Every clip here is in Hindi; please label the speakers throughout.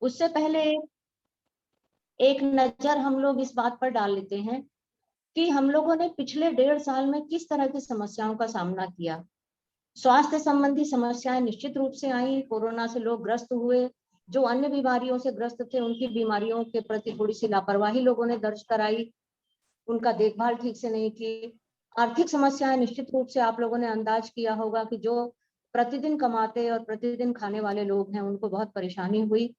Speaker 1: उससे पहले एक नजर हम लोग इस बात पर डाल लेते हैं कि हम लोगों ने पिछले 1.5 साल में किस तरह की समस्याओं का सामना किया। स्वास्थ्य संबंधी समस्याएं निश्चित रूप से आई, कोरोना से लोग ग्रस्त हुए, जो अन्य बीमारियों से ग्रस्त थे उनकी बीमारियों के प्रति थोड़ी सी लापरवाही लोगों ने दर्ज कराई, उनका देखभाल ठीक से नहीं की। आर्थिक समस्याएं निश्चित रूप से आप लोगों ने अंदाज किया होगा कि जो प्रतिदिन कमाते और प्रतिदिन खाने वाले लोग हैं उनको बहुत परेशानी हुई।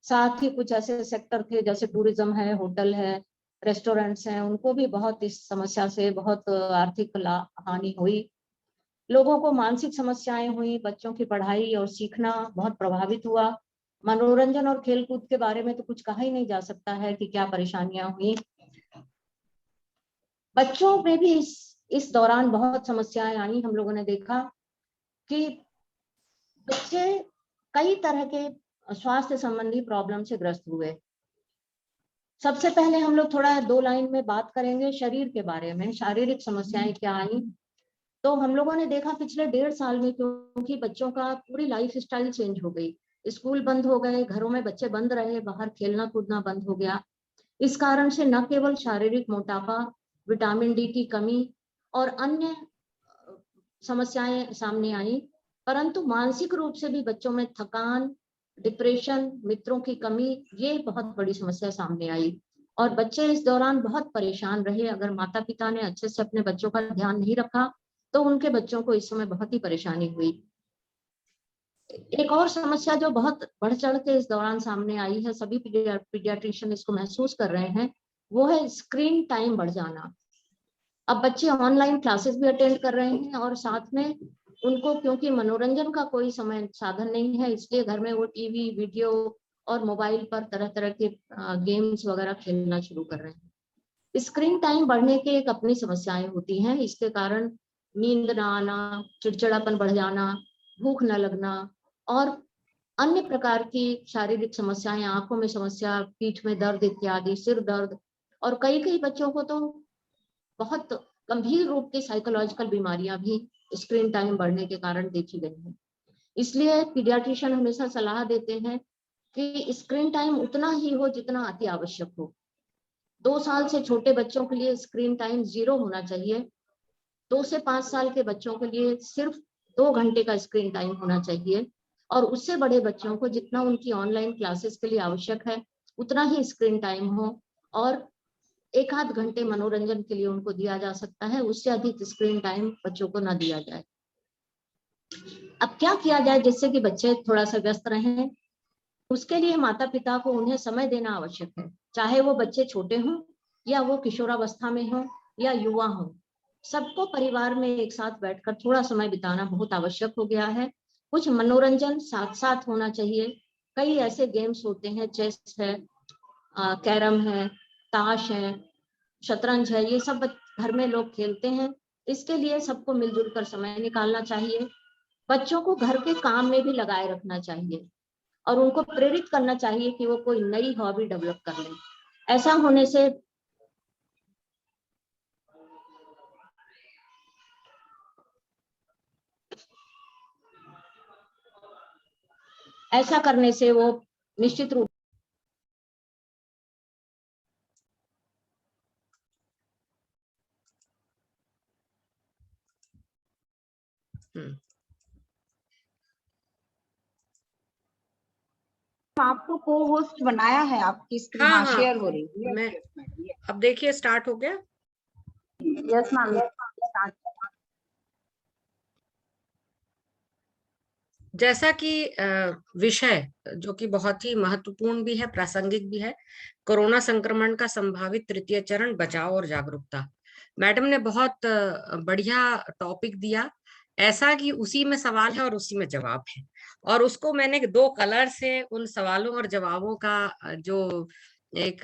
Speaker 1: साथ ही कुछ ऐसे सेक्टर थे जैसे टूरिज्म है, होटल है, रेस्टोरेंट्स हैं, उनको भी बहुत इस समस्या से बहुत आर्थिक हानि हुई। लोगों को मानसिक समस्याएं हुई, बच्चों की पढ़ाई और सीखना बहुत प्रभावित हुआ। मनोरंजन और खेलकूद के बारे में तो कुछ कहा ही नहीं जा सकता है कि क्या परेशानियां हुई। बच्चों में भी इस दौरान बहुत समस्याएं आई। हम लोगों ने देखा कि बच्चे कई तरह के स्वास्थ्य संबंधी प्रॉब्लम से ग्रस्त हुए। सबसे पहले हम लोग थोड़ा 2 लाइन में बात करेंगे शरीर के बारे में, शारीरिक समस्याएं क्या आई। तो हम लोगों ने देखा पिछले 1.5 साल में, क्योंकि बच्चों का पूरी लाइफ स्टाइल चेंज हो गई, स्कूल बंद हो गए, घरों में बच्चे बंद रहे, बाहर खेलना कूदना बंद हो गया। इस कारण से न केवल शारीरिक मोटापा, विटामिन डी की कमी और अन्य समस्याएं सामने आई, परंतु मानसिक रूप से भी बच्चों में थकान, डिप्रेशन, मित्रों की कमी, ये बहुत बड़ी समस्या सामने आई और बच्चे इस दौरान बहुत परेशान रहे। अगर माता पिता ने अच्छे से अपने बच्चों का ध्यान नहीं रखा तो उनके बच्चों को इस समय बहुत ही परेशानी हुई। एक और समस्या जो बहुत बढ़ चढ़ के इस दौरान सामने आई है, सभी पीडियाट्रिशियन इसको महसूस कर रहे हैं, वो है स्क्रीन टाइम बढ़ जाना। अब बच्चे ऑनलाइन क्लासेस भी अटेंड कर रहे हैं और साथ में उनको, क्योंकि मनोरंजन का कोई समय साधन नहीं है, इसलिए घर में वो टीवी, वीडियो और मोबाइल पर तरह तरह के गेम्स वगैरह खेलना शुरू कर रहे हैं। स्क्रीन टाइम बढ़ने के एक अपनी समस्याएं होती हैं। इसके कारण नींद ना आना, चिड़चिड़ापन बढ़ जाना, भूख न लगना और अन्य प्रकार की शारीरिक समस्याएं, आंखों में समस्या, पीठ में दर्द इत्यादि, सिर दर्द और कई कई बच्चों को तो बहुत गंभीर रूप की साइकोलॉजिकल बीमारियां भी स्क्रीन टाइम बढ़ने के कारण देखी गई हैं। इसलिए पीडियाट्रिशियन हमेशा सलाह देते हैं कि स्क्रीन टाइम उतना ही हो जितना अति आवश्यक हो। 2 साल से छोटे बच्चों के लिए स्क्रीन टाइम 0 होना चाहिए। 2 से 5 साल के बच्चों के लिए सिर्फ 2 घंटे का स्क्रीन टाइम होना चाहिए और उससे बड़े बच्चों को जितना उनकी ऑनलाइन क्लासेस के लिए आवश्यक है उतना ही स्क्रीन टाइम हो और 1 आध घंटे मनोरंजन के लिए उनको दिया जा सकता है, उससे अधिक स्क्रीन टाइम बच्चों को ना दिया जाए। अब क्या किया जाए जिससे कि बच्चे थोड़ा सा व्यस्त रहें? उसके लिए माता पिता को उन्हें समय देना आवश्यक है, चाहे वो बच्चे छोटे हों या वो किशोरावस्था में हों या युवा हों। सबको परिवार में एक साथ बैठकर थोड़ा समय बिताना बहुत आवश्यक हो गया है। कुछ मनोरंजन साथ साथ होना चाहिए। कई ऐसे गेम्स होते हैं, चेस है, कैरम है, ताश है, शतरंज है, ये सब घर में लोग खेलते हैं। इसके लिए सबको मिलजुल कर समय निकालना चाहिए। बच्चों को घर के काम में भी लगाए रखना चाहिए और उनको प्रेरित करना चाहिए कि वो कोई नई हॉबी डेवलप कर लें। ऐसा होने से ऐसा करने से वो निश्चित रूप
Speaker 2: आपको को होस्ट बनाया है, आपकी स्क्रीन
Speaker 3: हाँ,
Speaker 2: शेयर हो रही है।
Speaker 3: मैं अब देखिए स्टार्ट हो गया।
Speaker 2: Yes ma'am.
Speaker 3: जैसा कि विषय जो कि बहुत ही महत्वपूर्ण भी है, प्रासंगिक भी है, कोरोना संक्रमण का संभावित तृतीय चरण, बचाव और जागरूकता। मैडम ने बहुत बढ़िया टॉपिक दिया, ऐसा कि उसी में सवाल है और उसी में जवाब है, और उसको मैंने 2 कलर से उन सवालों और जवाबों का जो एक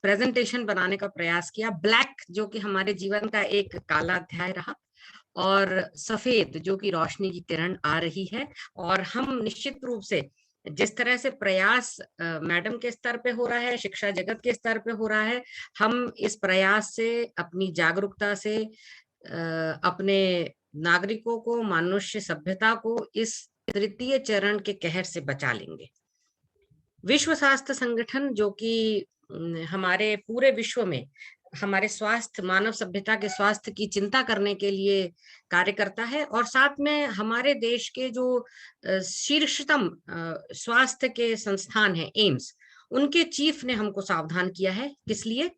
Speaker 3: प्रेजेंटेशन बनाने का प्रयास किया। ब्लैक जो कि हमारे जीवन का एक काला अध्याय रहा, और सफेद जो कि रोशनी की किरण आ रही है। और हम निश्चित रूप से जिस तरह से प्रयास मैडम के स्तर पे हो रहा है, शिक्षा जगत के स्तर पे हो रहा है, हम इस प्रयास से, अपनी जागरूकता से अपने नागरिकों को, मनुष्य सभ्यता को इस तृतीय चरण के कहर से बचा लेंगे। विश्व स्वास्थ्य संगठन जो कि हमारे पूरे विश्व में हमारे स्वास्थ्य, मानव सभ्यता के स्वास्थ्य की चिंता करने के लिए कार्य करता है, और साथ में हमारे देश के जो शीर्षतम स्वास्थ्य के संस्थान है एम्स, उनके चीफ ने हमको सावधान किया है। किस लिए?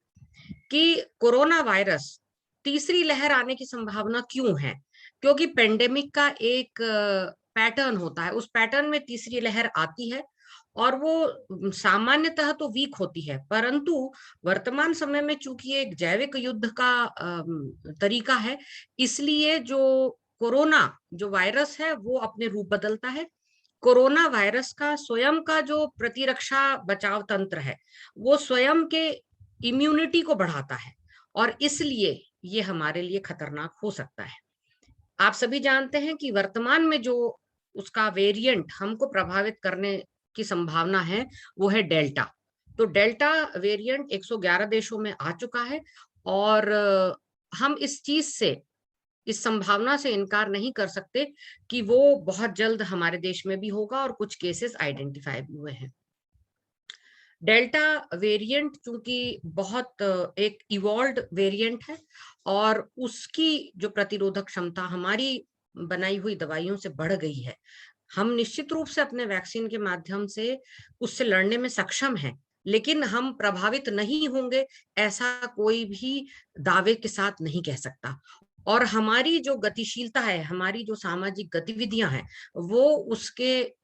Speaker 3: कि कोरोना वायरस तीसरी लहर आने की संभावना क्यों है? क्योंकि पेंडेमिक का एक पैटर्न होता है, उस पैटर्न में तीसरी लहर आती है और वो सामान्यतः तो वीक होती है, परंतु वर्तमान समय में चूंकि एक जैविक युद्ध का तरीका है, इसलिए जो कोरोना जो वायरस है वो अपने रूप बदलता है। कोरोना वायरस का स्वयं का जो प्रतिरक्षा बचाव तंत्र है वो स्वयं के इम्यूनिटी को बढ़ाता है, और इसलिए ये हमारे लिए खतरनाक हो सकता है। आप सभी जानते हैं कि वर्तमान में जो उसका वेरिएंट हमको प्रभावित करने की संभावना है वो है डेल्टा। तो डेल्टा वेरिएंट 111 देशों में आ चुका है, और हम इस चीज से, इस संभावना से इनकार नहीं कर सकते कि वो बहुत जल्द हमारे देश में भी होगा, और कुछ केसेस आइडेंटिफाई भी हुए हैं। डेल्टा वेरिएंट चूंकि बहुत एक इवॉल्व्ड वेरिएंट है, और उसकी जो प्रतिरोधक क्षमता हमारी बनाई हुई दवाइयों से बढ़ गई है। हम निश्चित रूप से अपने वैक्सीन के माध्यम से उससे लड़ने में सक्षम हैं, लेकिन हम प्रभावित नहीं होंगे ऐसा कोई भी दावे के साथ नहीं कह सकता। और हमारी जो गतिशीलता है, हमारी जो सामाजिक गतिविधियां हैं, वो उसके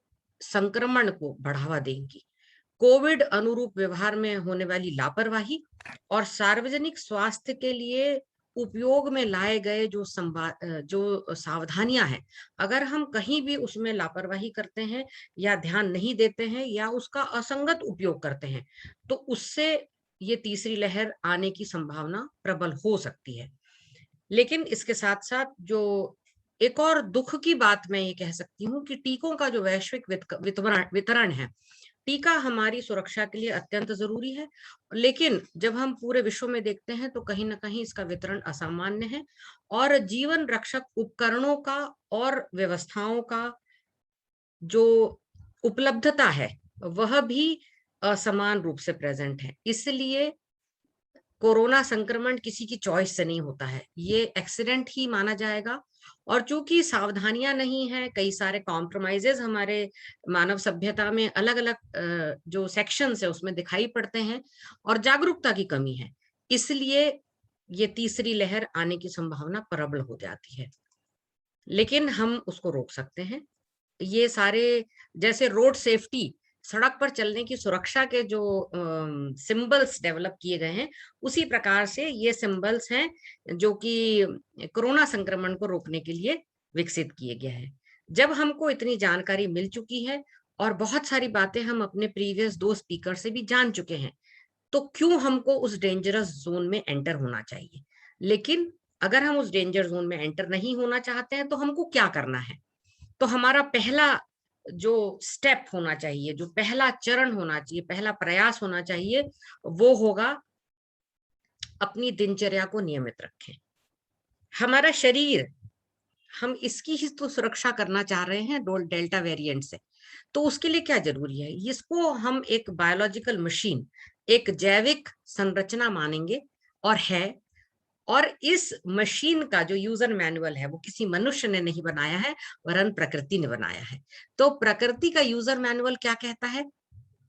Speaker 3: संक्रमण को बढ़ावा देंगी। कोविड अनुरूप व्यवहार में होने वाली लापरवाही और सार्वजनिक स्वास्थ्य के लिए उपयोग में लाए गए जो सावधानियां हैं, अगर हम कहीं भी उसमें लापरवाही करते हैं या ध्यान नहीं देते हैं या उसका असंगत उपयोग करते हैं, तो उससे ये तीसरी लहर आने की संभावना प्रबल हो सकती है। लेकिन इसके साथ साथ जो एक और दुख की बात मैं ये कह सकती हूँ कि टीकों का जो वैश्विक वितरण है, टीका हमारी सुरक्षा के लिए अत्यंत जरूरी है, लेकिन जब हम पूरे विश्व में देखते हैं तो कहीं ना कहीं इसका वितरण असामान्य है, और जीवन रक्षक उपकरणों का और व्यवस्थाओं का जो उपलब्धता है वह भी असमान रूप से प्रेजेंट है। इसलिए कोरोना संक्रमण किसी की चॉइस से नहीं होता है, ये एक्सीडेंट ही माना जाएगा। और चूंकि सावधानियां नहीं है, कई सारे कॉम्प्रोमाइजेस हमारे मानव सभ्यता में अलग अलग जो सेक्शंस है उसमें दिखाई पड़ते हैं, और जागरूकता की कमी है, इसलिए ये तीसरी लहर आने की संभावना प्रबल हो जाती है। लेकिन हम उसको रोक सकते हैं। ये सारे, जैसे रोड सेफ्टी, सड़क पर चलने की सुरक्षा के जो सिंबल्स डेवलप किए गए हैं, उसी प्रकार से ये सिंबल्स हैं जो कि कोरोना संक्रमण को रोकने के लिए विकसित किए गए हैं। जब हमको इतनी जानकारी मिल चुकी है और बहुत सारी बातें हम अपने प्रीवियस 2 स्पीकर से भी जान चुके हैं, तो क्यों हमको उस डेंजरस जोन में एंटर होना चाहिए? लेकिन अगर हम उस डेंजर जोन में एंटर नहीं होना चाहते हैं तो हमको क्या करना है? तो हमारा पहला जो स्टेप होना चाहिए, जो पहला चरण होना चाहिए, पहला प्रयास होना चाहिए, वो होगा अपनी दिनचर्या को नियमित रखें। हमारा शरीर, हम इसकी ही तो सुरक्षा करना चाह रहे हैं डेल्टा वेरिएंट से, तो उसके लिए क्या जरूरी है? इसको हम एक बायोलॉजिकल मशीन, एक जैविक संरचना मानेंगे, और है। और इस मशीन का जो यूजर मैनुअल है वो किसी मनुष्य ने नहीं बनाया है, वरन प्रकृति ने बनाया है। तो प्रकृति का यूजर मैनुअल क्या कहता है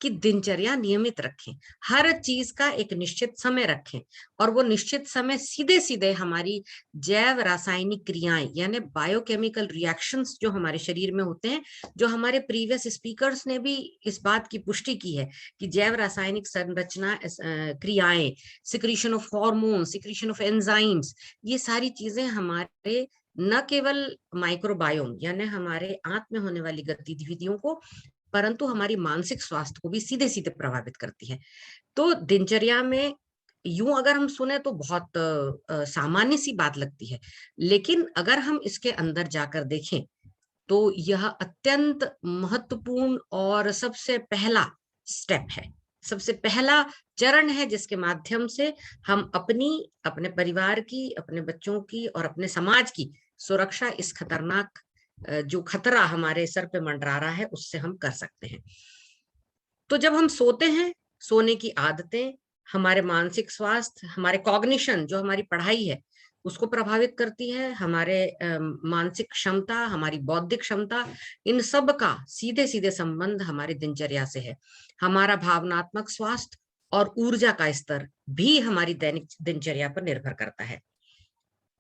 Speaker 3: कि दिनचर्या नियमित रखें, हर चीज का एक निश्चित समय रखें, और वो निश्चित समय सीधे सीधे हमारी जैव रासायनिक क्रियाएं यानी बायोकेमिकल रिएक्शंस जो हमारे शरीर में होते हैं, जो हमारे प्रीवियस स्पीकर्स ने भी इस बात की पुष्टि की है कि जैव रासायनिक संरचना क्रियाएं, secretion of hormone, secretion of enzymes, ये सारी चीजें हमारे न केवल माइक्रोबायोम यानी हमारे आंत में होने वाली गतिविधियों को, परंतु हमारी मानसिक स्वास्थ्य को भी सीधे सीधे प्रभावित करती है। तो दिनचर्या में यूं अगर हम सुने तो बहुत सामान्य सी बात लगती है, लेकिन अगर हम इसके अंदर जाकर देखें तो यह अत्यंत महत्वपूर्ण और सबसे पहला स्टेप है, सबसे पहला चरण है, जिसके माध्यम से हम अपनी, अपने परिवार की, अपने बच्चों की और अपने समाज की सुरक्षा इस खतरनाक जो खतरा हमारे सर पे मंडरा रहा है उससे हम कर सकते हैं। तो जब हम सोते हैं, सोने की आदतें हमारे मानसिक स्वास्थ्य, हमारे कॉग्निशन, जो हमारी पढ़ाई है, उसको प्रभावित करती है, हमारे मानसिक क्षमता, हमारी बौद्धिक क्षमता, इन सब का सीधे सीधे संबंध हमारी दिनचर्या से है। हमारा भावनात्मक स्वास्थ्य और ऊर्जा का स्तर भी हमारी दैनिक दिनचर्या पर निर्भर करता है।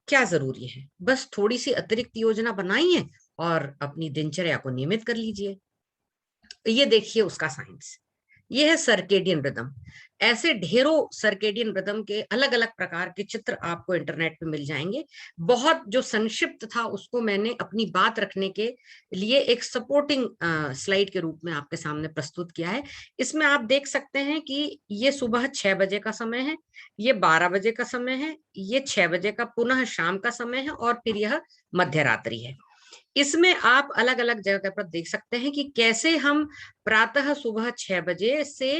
Speaker 3: क्या जरूरी है? बस थोड़ी सी अतिरिक्त योजना बनाइए और अपनी दिनचर्या को नियमित कर लीजिए। ये देखिए उसका साइंस, ये है सर्केडियन रिदम। ऐसे ढेरों सर्केडियन रिदम के अलग अलग प्रकार के चित्र आपको इंटरनेट पे मिल जाएंगे। बहुत जो संक्षिप्त था उसको मैंने अपनी बात रखने के लिए एक सपोर्टिंग स्लाइड के रूप में आपके सामने प्रस्तुत किया है। इसमें आप देख सकते हैं कि ये सुबह 6 बजे का समय है, ये 12 बजे का समय है, ये 6 बजे का पुनः शाम का समय है, और फिर यह मध्य रात्रि है। इसमें आप अलग अलग जगह पर देख सकते हैं कि कैसे हम प्रातः सुबह 6 बजे से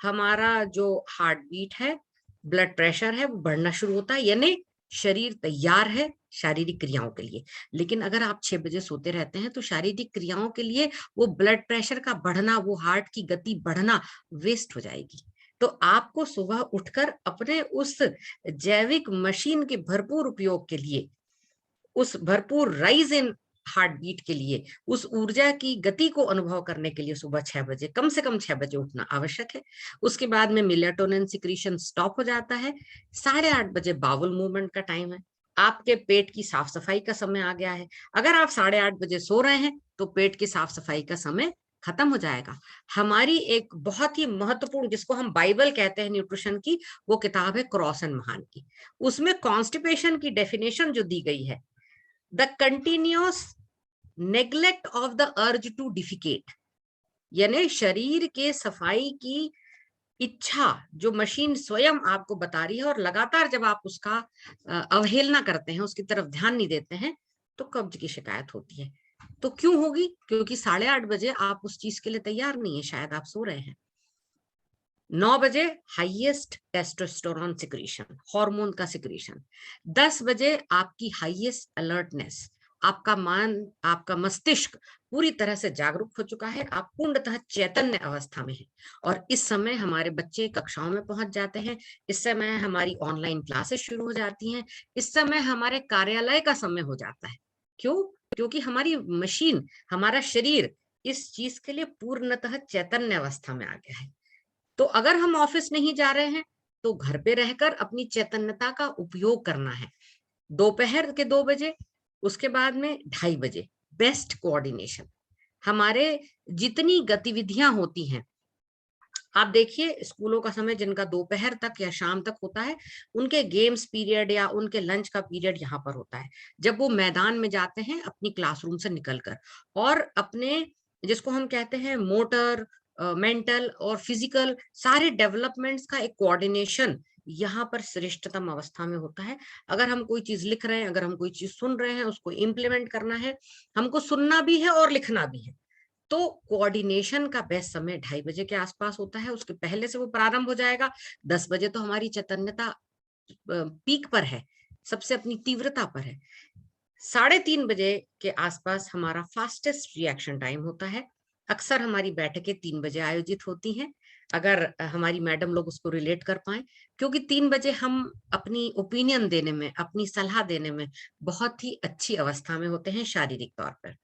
Speaker 3: हमारा जो हार्ट बीट है, ब्लड प्रेशर है, वो बढ़ना शुरू होता है, यानी शरीर तैयार है शारीरिक क्रियाओं के लिए। लेकिन अगर आप 6 बजे सोते रहते हैं तो शारीरिक क्रियाओं के लिए वो ब्लड प्रेशर का बढ़ना, वो हार्ट की गति बढ़ना वेस्ट हो जाएगी। तो आपको सुबह उठकर अपने उस जैविक मशीन के भरपूर उपयोग के लिए, उस भरपूर राइज इन हार्ट बीट के लिए, उस ऊर्जा की गति को अनुभव करने के लिए सुबह 6 बजे, कम से कम 6 बजे उठना आवश्यक है। उसके बाद में मेलाटोनिन सिक्रीशन स्टॉप हो जाता है। 8:30 बजे बाउल मूवमेंट का टाइम है, आपके पेट की साफ सफाई का समय आ गया है। अगर आप 8:30 बजे सो रहे हैं तो पेट की साफ सफाई का समय खत्म हो जाएगा। हमारी एक बहुत ही महत्वपूर्ण, जिसको हम बाइबल कहते हैं न्यूट्रिशन की, वो किताब है क्रॉस एंड महान की। उसमें कॉन्स्टिपेशन की डेफिनेशन जो दी गई है, the continuous neglect of the urge to defecate, यानी शरीर के सफाई की इच्छा जो मशीन स्वयं आपको बता रही है, और लगातार जब आप उसका अवहेलना करते हैं, उसकी तरफ ध्यान नहीं देते हैं, तो कब्ज की शिकायत होती है। तो क्यों होगी? क्योंकि 8:30 बजे आप उस चीज के लिए तैयार नहीं है, शायद आप सो रहे हैं। 9 बजे हाईएस्ट टेस्टोस्टेरोन सिक्रीशन, हार्मोन का सिक्रीशन। 10 बजे आपकी हाईएस्ट अलर्टनेस, आपका मन, आपका मस्तिष्क पूरी तरह से जागरूक हो चुका है, आप पूर्णतः चैतन्य अवस्था में है। और इस समय हमारे बच्चे कक्षाओं में पहुंच जाते हैं, इस समय हमारी ऑनलाइन क्लासेस शुरू हो जाती हैं, इस समय हमारे कार्यालय का समय हो जाता है। क्यों? क्योंकि हमारी मशीन, हमारा शरीर इस चीज के लिए पूर्णतः चैतन्य अवस्था में आ गया है। तो अगर हम ऑफिस नहीं जा रहे हैं तो घर पे रहकर अपनी चैतन्यता का उपयोग करना है। दोपहर के 2 बजे, उसके बाद में 2:30 बजे बेस्ट कोऑर्डिनेशन। हमारे जितनी गतिविधियां होती हैं, आप देखिए स्कूलों का समय जिनका दोपहर तक या शाम तक होता है, उनके गेम्स पीरियड या उनके लंच का पीरियड यहाँ पर होता है, जब वो मैदान में जाते हैं अपनी क्लासरूम से निकलकर, और अपने जिसको हम कहते हैं मोटर, मेंटल और फिजिकल सारे डेवलपमेंट्स का एक कोऑर्डिनेशन यहाँ पर श्रेष्ठतम अवस्था में होता है। अगर हम कोई चीज लिख रहे हैं, अगर हम कोई चीज सुन रहे हैं, उसको इम्प्लीमेंट करना है, हमको सुनना भी है और लिखना भी है, तो कोऑर्डिनेशन का बेस्ट समय 2:30 बजे के आसपास होता है। उसके पहले से वो प्रारंभ हो जाएगा। 10 बजे तो हमारी चैतन्यता पीक पर है, सबसे अपनी तीव्रता पर है। 3:30 बजे के आसपास हमारा फास्टेस्ट रिएक्शन टाइम होता है। अक्सर हमारी बैठकें 3 बजे आयोजित होती हैं, अगर हमारी मैडम लोग उसको रिलेट कर पाए, क्योंकि 3 बजे हम अपनी ओपिनियन देने में, अपनी सलाह देने में बहुत ही अच्छी अवस्था में होते हैं शारीरिक तौर पर।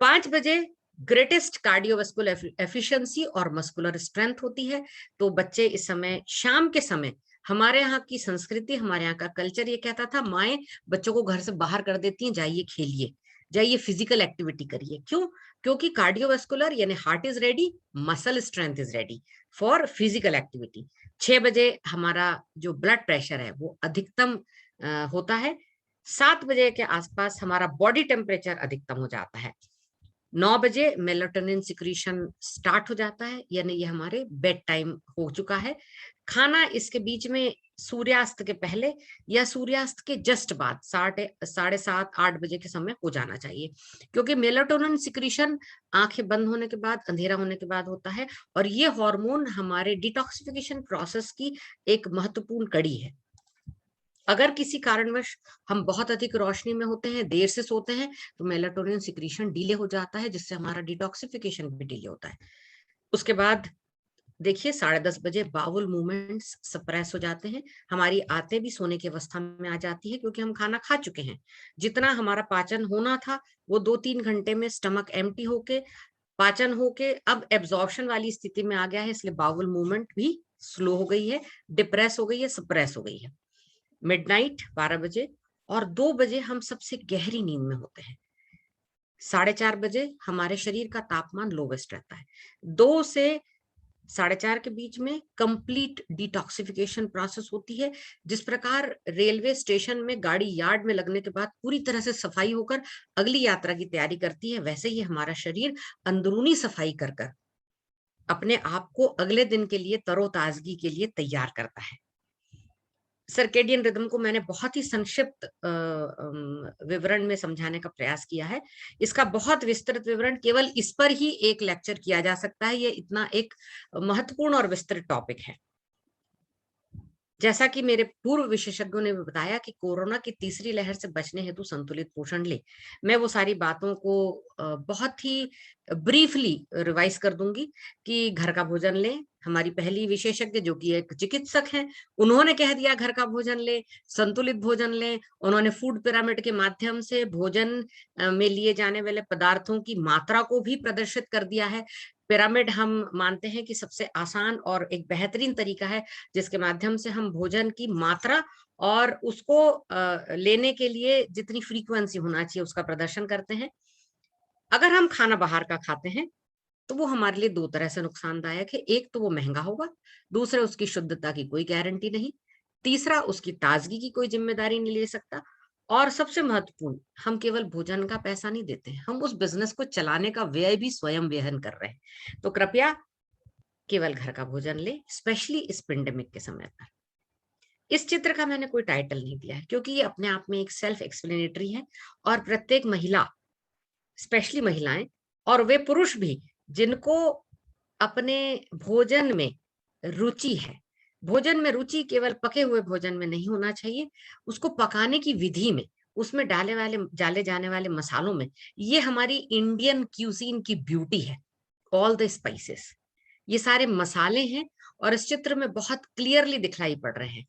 Speaker 3: 5 बजे ग्रेटेस्ट कार्डियोवास्कुलर एफिशिएंसी और मस्कुलर स्ट्रेंथ होती है। तो बच्चे इस समय, शाम के समय, हमारे यहाँ की संस्कृति, हमारे यहाँ का कल्चर ये कहता था, माएं बच्चों को घर से बाहर कर देती हैं, जाइए खेलिए, जाइए फिजिकल एक्टिविटी करिए। क्यों? क्योंकि कार्डियोवास्कुलर यानी heart is ready, muscle strength is ready for physical activity. 6 बजे हमारा जो ब्लड प्रेशर है वो अधिकतम होता है। 7 बजे के आसपास हमारा बॉडी टेम्परेचर अधिकतम हो जाता है। 9 बजे मेलाटोनिन सिक्रीशन स्टार्ट हो जाता है, यानी ये हमारे बेड टाइम हो चुका है। खाना इसके बीच में सूर्यास्त के पहले या सूर्यास्त के जस्ट बाद 7:30 8 बजे के समय हो जाना चाहिए, क्योंकि मेलाटोनिन सिक्रीशन आंखें बंद होने के बाद, अंधेरा होने के बाद होता है, और ये हार्मोन हमारे डिटॉक्सिफिकेशन प्रोसेस की एक महत्वपूर्ण कड़ी है। अगर किसी कारणवश हम बहुत अधिक रोशनी में होते हैं, देर से सोते हैं, तो मेलाटोनिन सिक्रीशन डिले हो जाता है, जिससे हमारा डिटॉक्सिफिकेशन भी डिले होता है। उसके बाद देखिए 10:30 बजे बाउल मूवमेंट्स सप्रेस हो जाते हैं, हमारी आंतें भी सोने की अवस्था में आ जाती है क्योंकि हम खाना खा चुके हैं। जितना हमारा पाचन होना था वो 2-3 घंटे में स्टमक एम्प्टी होके, पाचन होके अब एब्जॉर्प्शन वाली स्थिति में आ गया है, इसलिए बाउल मूवमेंट भी स्लो हो गई है, डिप्रेस हो गई है, सप्रेस हो गई है। मिडनाइट 12 बजे और 2 बजे हम सबसे गहरी नींद में होते हैं। 4:30 बजे हमारे शरीर का तापमान लोवेस्ट रहता है। 2 से 4:30 के बीच में कंप्लीट डिटॉक्सिफिकेशन प्रोसेस होती है। जिस प्रकार रेलवे स्टेशन में गाड़ी यार्ड में लगने के बाद पूरी तरह से सफाई होकर अगली यात्रा की तैयारी करती है, वैसे ही हमारा शरीर अंदरूनी सफाई कर कर अपने आप को अगले दिन के लिए तरोताजगी के लिए तैयार करता है। सर्केडियन रिदम को मैंने बहुत ही संक्षिप्त विवरण में समझाने का प्रयास किया है। इसका बहुत विस्तृत विवरण केवल इस पर ही एक लेक्चर किया जा सकता है, ये इतना एक महत्वपूर्ण और विस्तृत टॉपिक है। जैसा कि मेरे पूर्व विशेषज्ञों ने भी बताया कि कोरोना की तीसरी लहर से बचने हेतु संतुलित पोषण ले, मैं वो सारी बातों को बहुत ही ब्रीफली रिवाइज कर दूंगी कि घर का भोजन लें। हमारी पहली विशेषज्ञ जो कि एक चिकित्सक हैं, उन्होंने कह दिया घर का भोजन लें, संतुलित भोजन लें। उन्होंने फूड पिरामिड के माध्यम से भोजन में लिए जाने वाले पदार्थों की मात्रा को भी प्रदर्शित कर दिया है। पिरामिड हम मानते हैं कि सबसे आसान और एक बेहतरीन तरीका है जिसके माध्यम से हम भोजन की मात्रा और उसको लेने के लिए जितनी फ्रीक्वेंसी होना चाहिए उसका प्रदर्शन करते हैं। अगर हम खाना बाहर का खाते हैं तो वो हमारे लिए 2 तरह से नुकसानदायक है। एक तो वो महंगा होगा, दूसरा उसकी शुद्धता की कोई गारंटी नहीं, तीसरा उसकी ताजगी की कोई जिम्मेदारी नहीं ले सकता, और सबसे महत्वपूर्ण, हम केवल भोजन का पैसा नहीं देते, हम उस बिजनेस को चलाने का व्यय भी स्वयं वहन कर रहे हैं। तो कृपया केवल घर का भोजन ले, स्पेशली इस पेंडेमिक के समय पर। इस चित्र का मैंने कोई टाइटल नहीं दिया है क्योंकि ये अपने आप में एक सेल्फ एक्सप्लेनेटरी है, और प्रत्येक महिला, स्पेशली महिलाएं और वे पुरुष भी जिनको अपने भोजन में रुचि है, भोजन में रुचि केवल पके हुए भोजन में नहीं होना चाहिए, उसको पकाने की विधि में, उसमें डाले जाने वाले मसालों में, ये हमारी इंडियन क्यूजीन की ब्यूटी है। ऑल द स्पाइसेस, ये सारे मसाले हैं और इस चित्र में बहुत क्लियरली दिखलाई पड़ रहे हैं।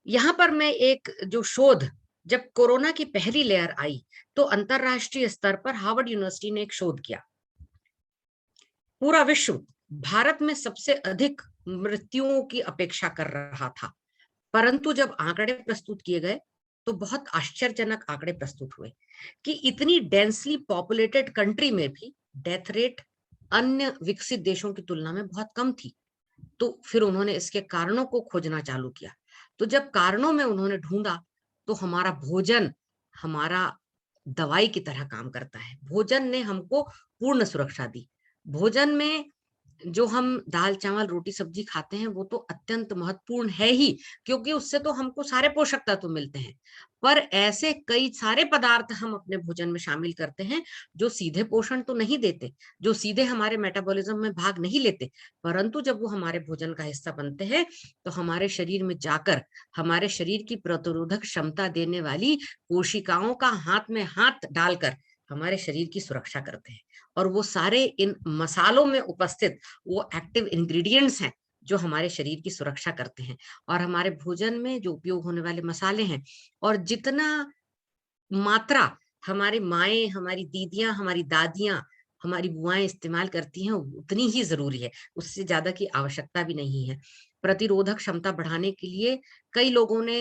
Speaker 3: यहाँ पर मैं एक जो शोध, जब कोरोना की पहली लेयर आई तो अंतरराष्ट्रीय स्तर पर हार्वर्ड यूनिवर्सिटी ने एक शोध किया। पूरा विश्व भारत में सबसे अधिक मृत्युओं की अपेक्षा कर रहा था, परंतु जब आंकड़े प्रस्तुत किए गए तो बहुत आश्चर्यजनक आंकड़े प्रस्तुत हुए कि इतनी डेंसली पॉपुलेटेड कंट्री में भी डेथ रेट अन्य विकसित देशों की तुलना में बहुत कम थी। तो फिर उन्होंने इसके कारणों को खोजना चालू किया। तो जब कारणों में उन्होंने ढूंढा तो हमारा भोजन हमारा दवाई की तरह काम करता है। भोजन ने हमको पूर्ण सुरक्षा दी। भोजन में जो हम दाल चावल रोटी सब्जी खाते हैं वो तो अत्यंत महत्वपूर्ण है ही, क्योंकि उससे तो हमको सारे पोषक तत्व मिलते हैं, पर ऐसे कई सारे पदार्थ हम अपने भोजन में शामिल करते हैं जो सीधे पोषण तो नहीं देते, जो सीधे हमारे मेटाबॉलिज्म में भाग नहीं लेते, परंतु जब वो हमारे भोजन का हिस्सा बनते हैं तो हमारे शरीर में जाकर हमारे शरीर की प्रतिरोधक क्षमता देने वाली कोशिकाओं का हाथ में हाथ डालकर हमारे शरीर की सुरक्षा करते हैं। और वो सारे इन मसालों में उपस्थित वो एक्टिव इंग्रेडिएंट्स हैं जो हमारे शरीर की सुरक्षा करते हैं। और हमारे भोजन में जो उपयोग होने वाले मसाले हैं, और जितना मात्रा हमारी माएं, हमारी दीदियां, हमारी दादियां, हमारी बुआएं इस्तेमाल करती हैं उतनी ही जरूरी है, उससे ज्यादा की आवश्यकता भी नहीं है। प्रतिरोधक क्षमता बढ़ाने के लिए कई लोगों ने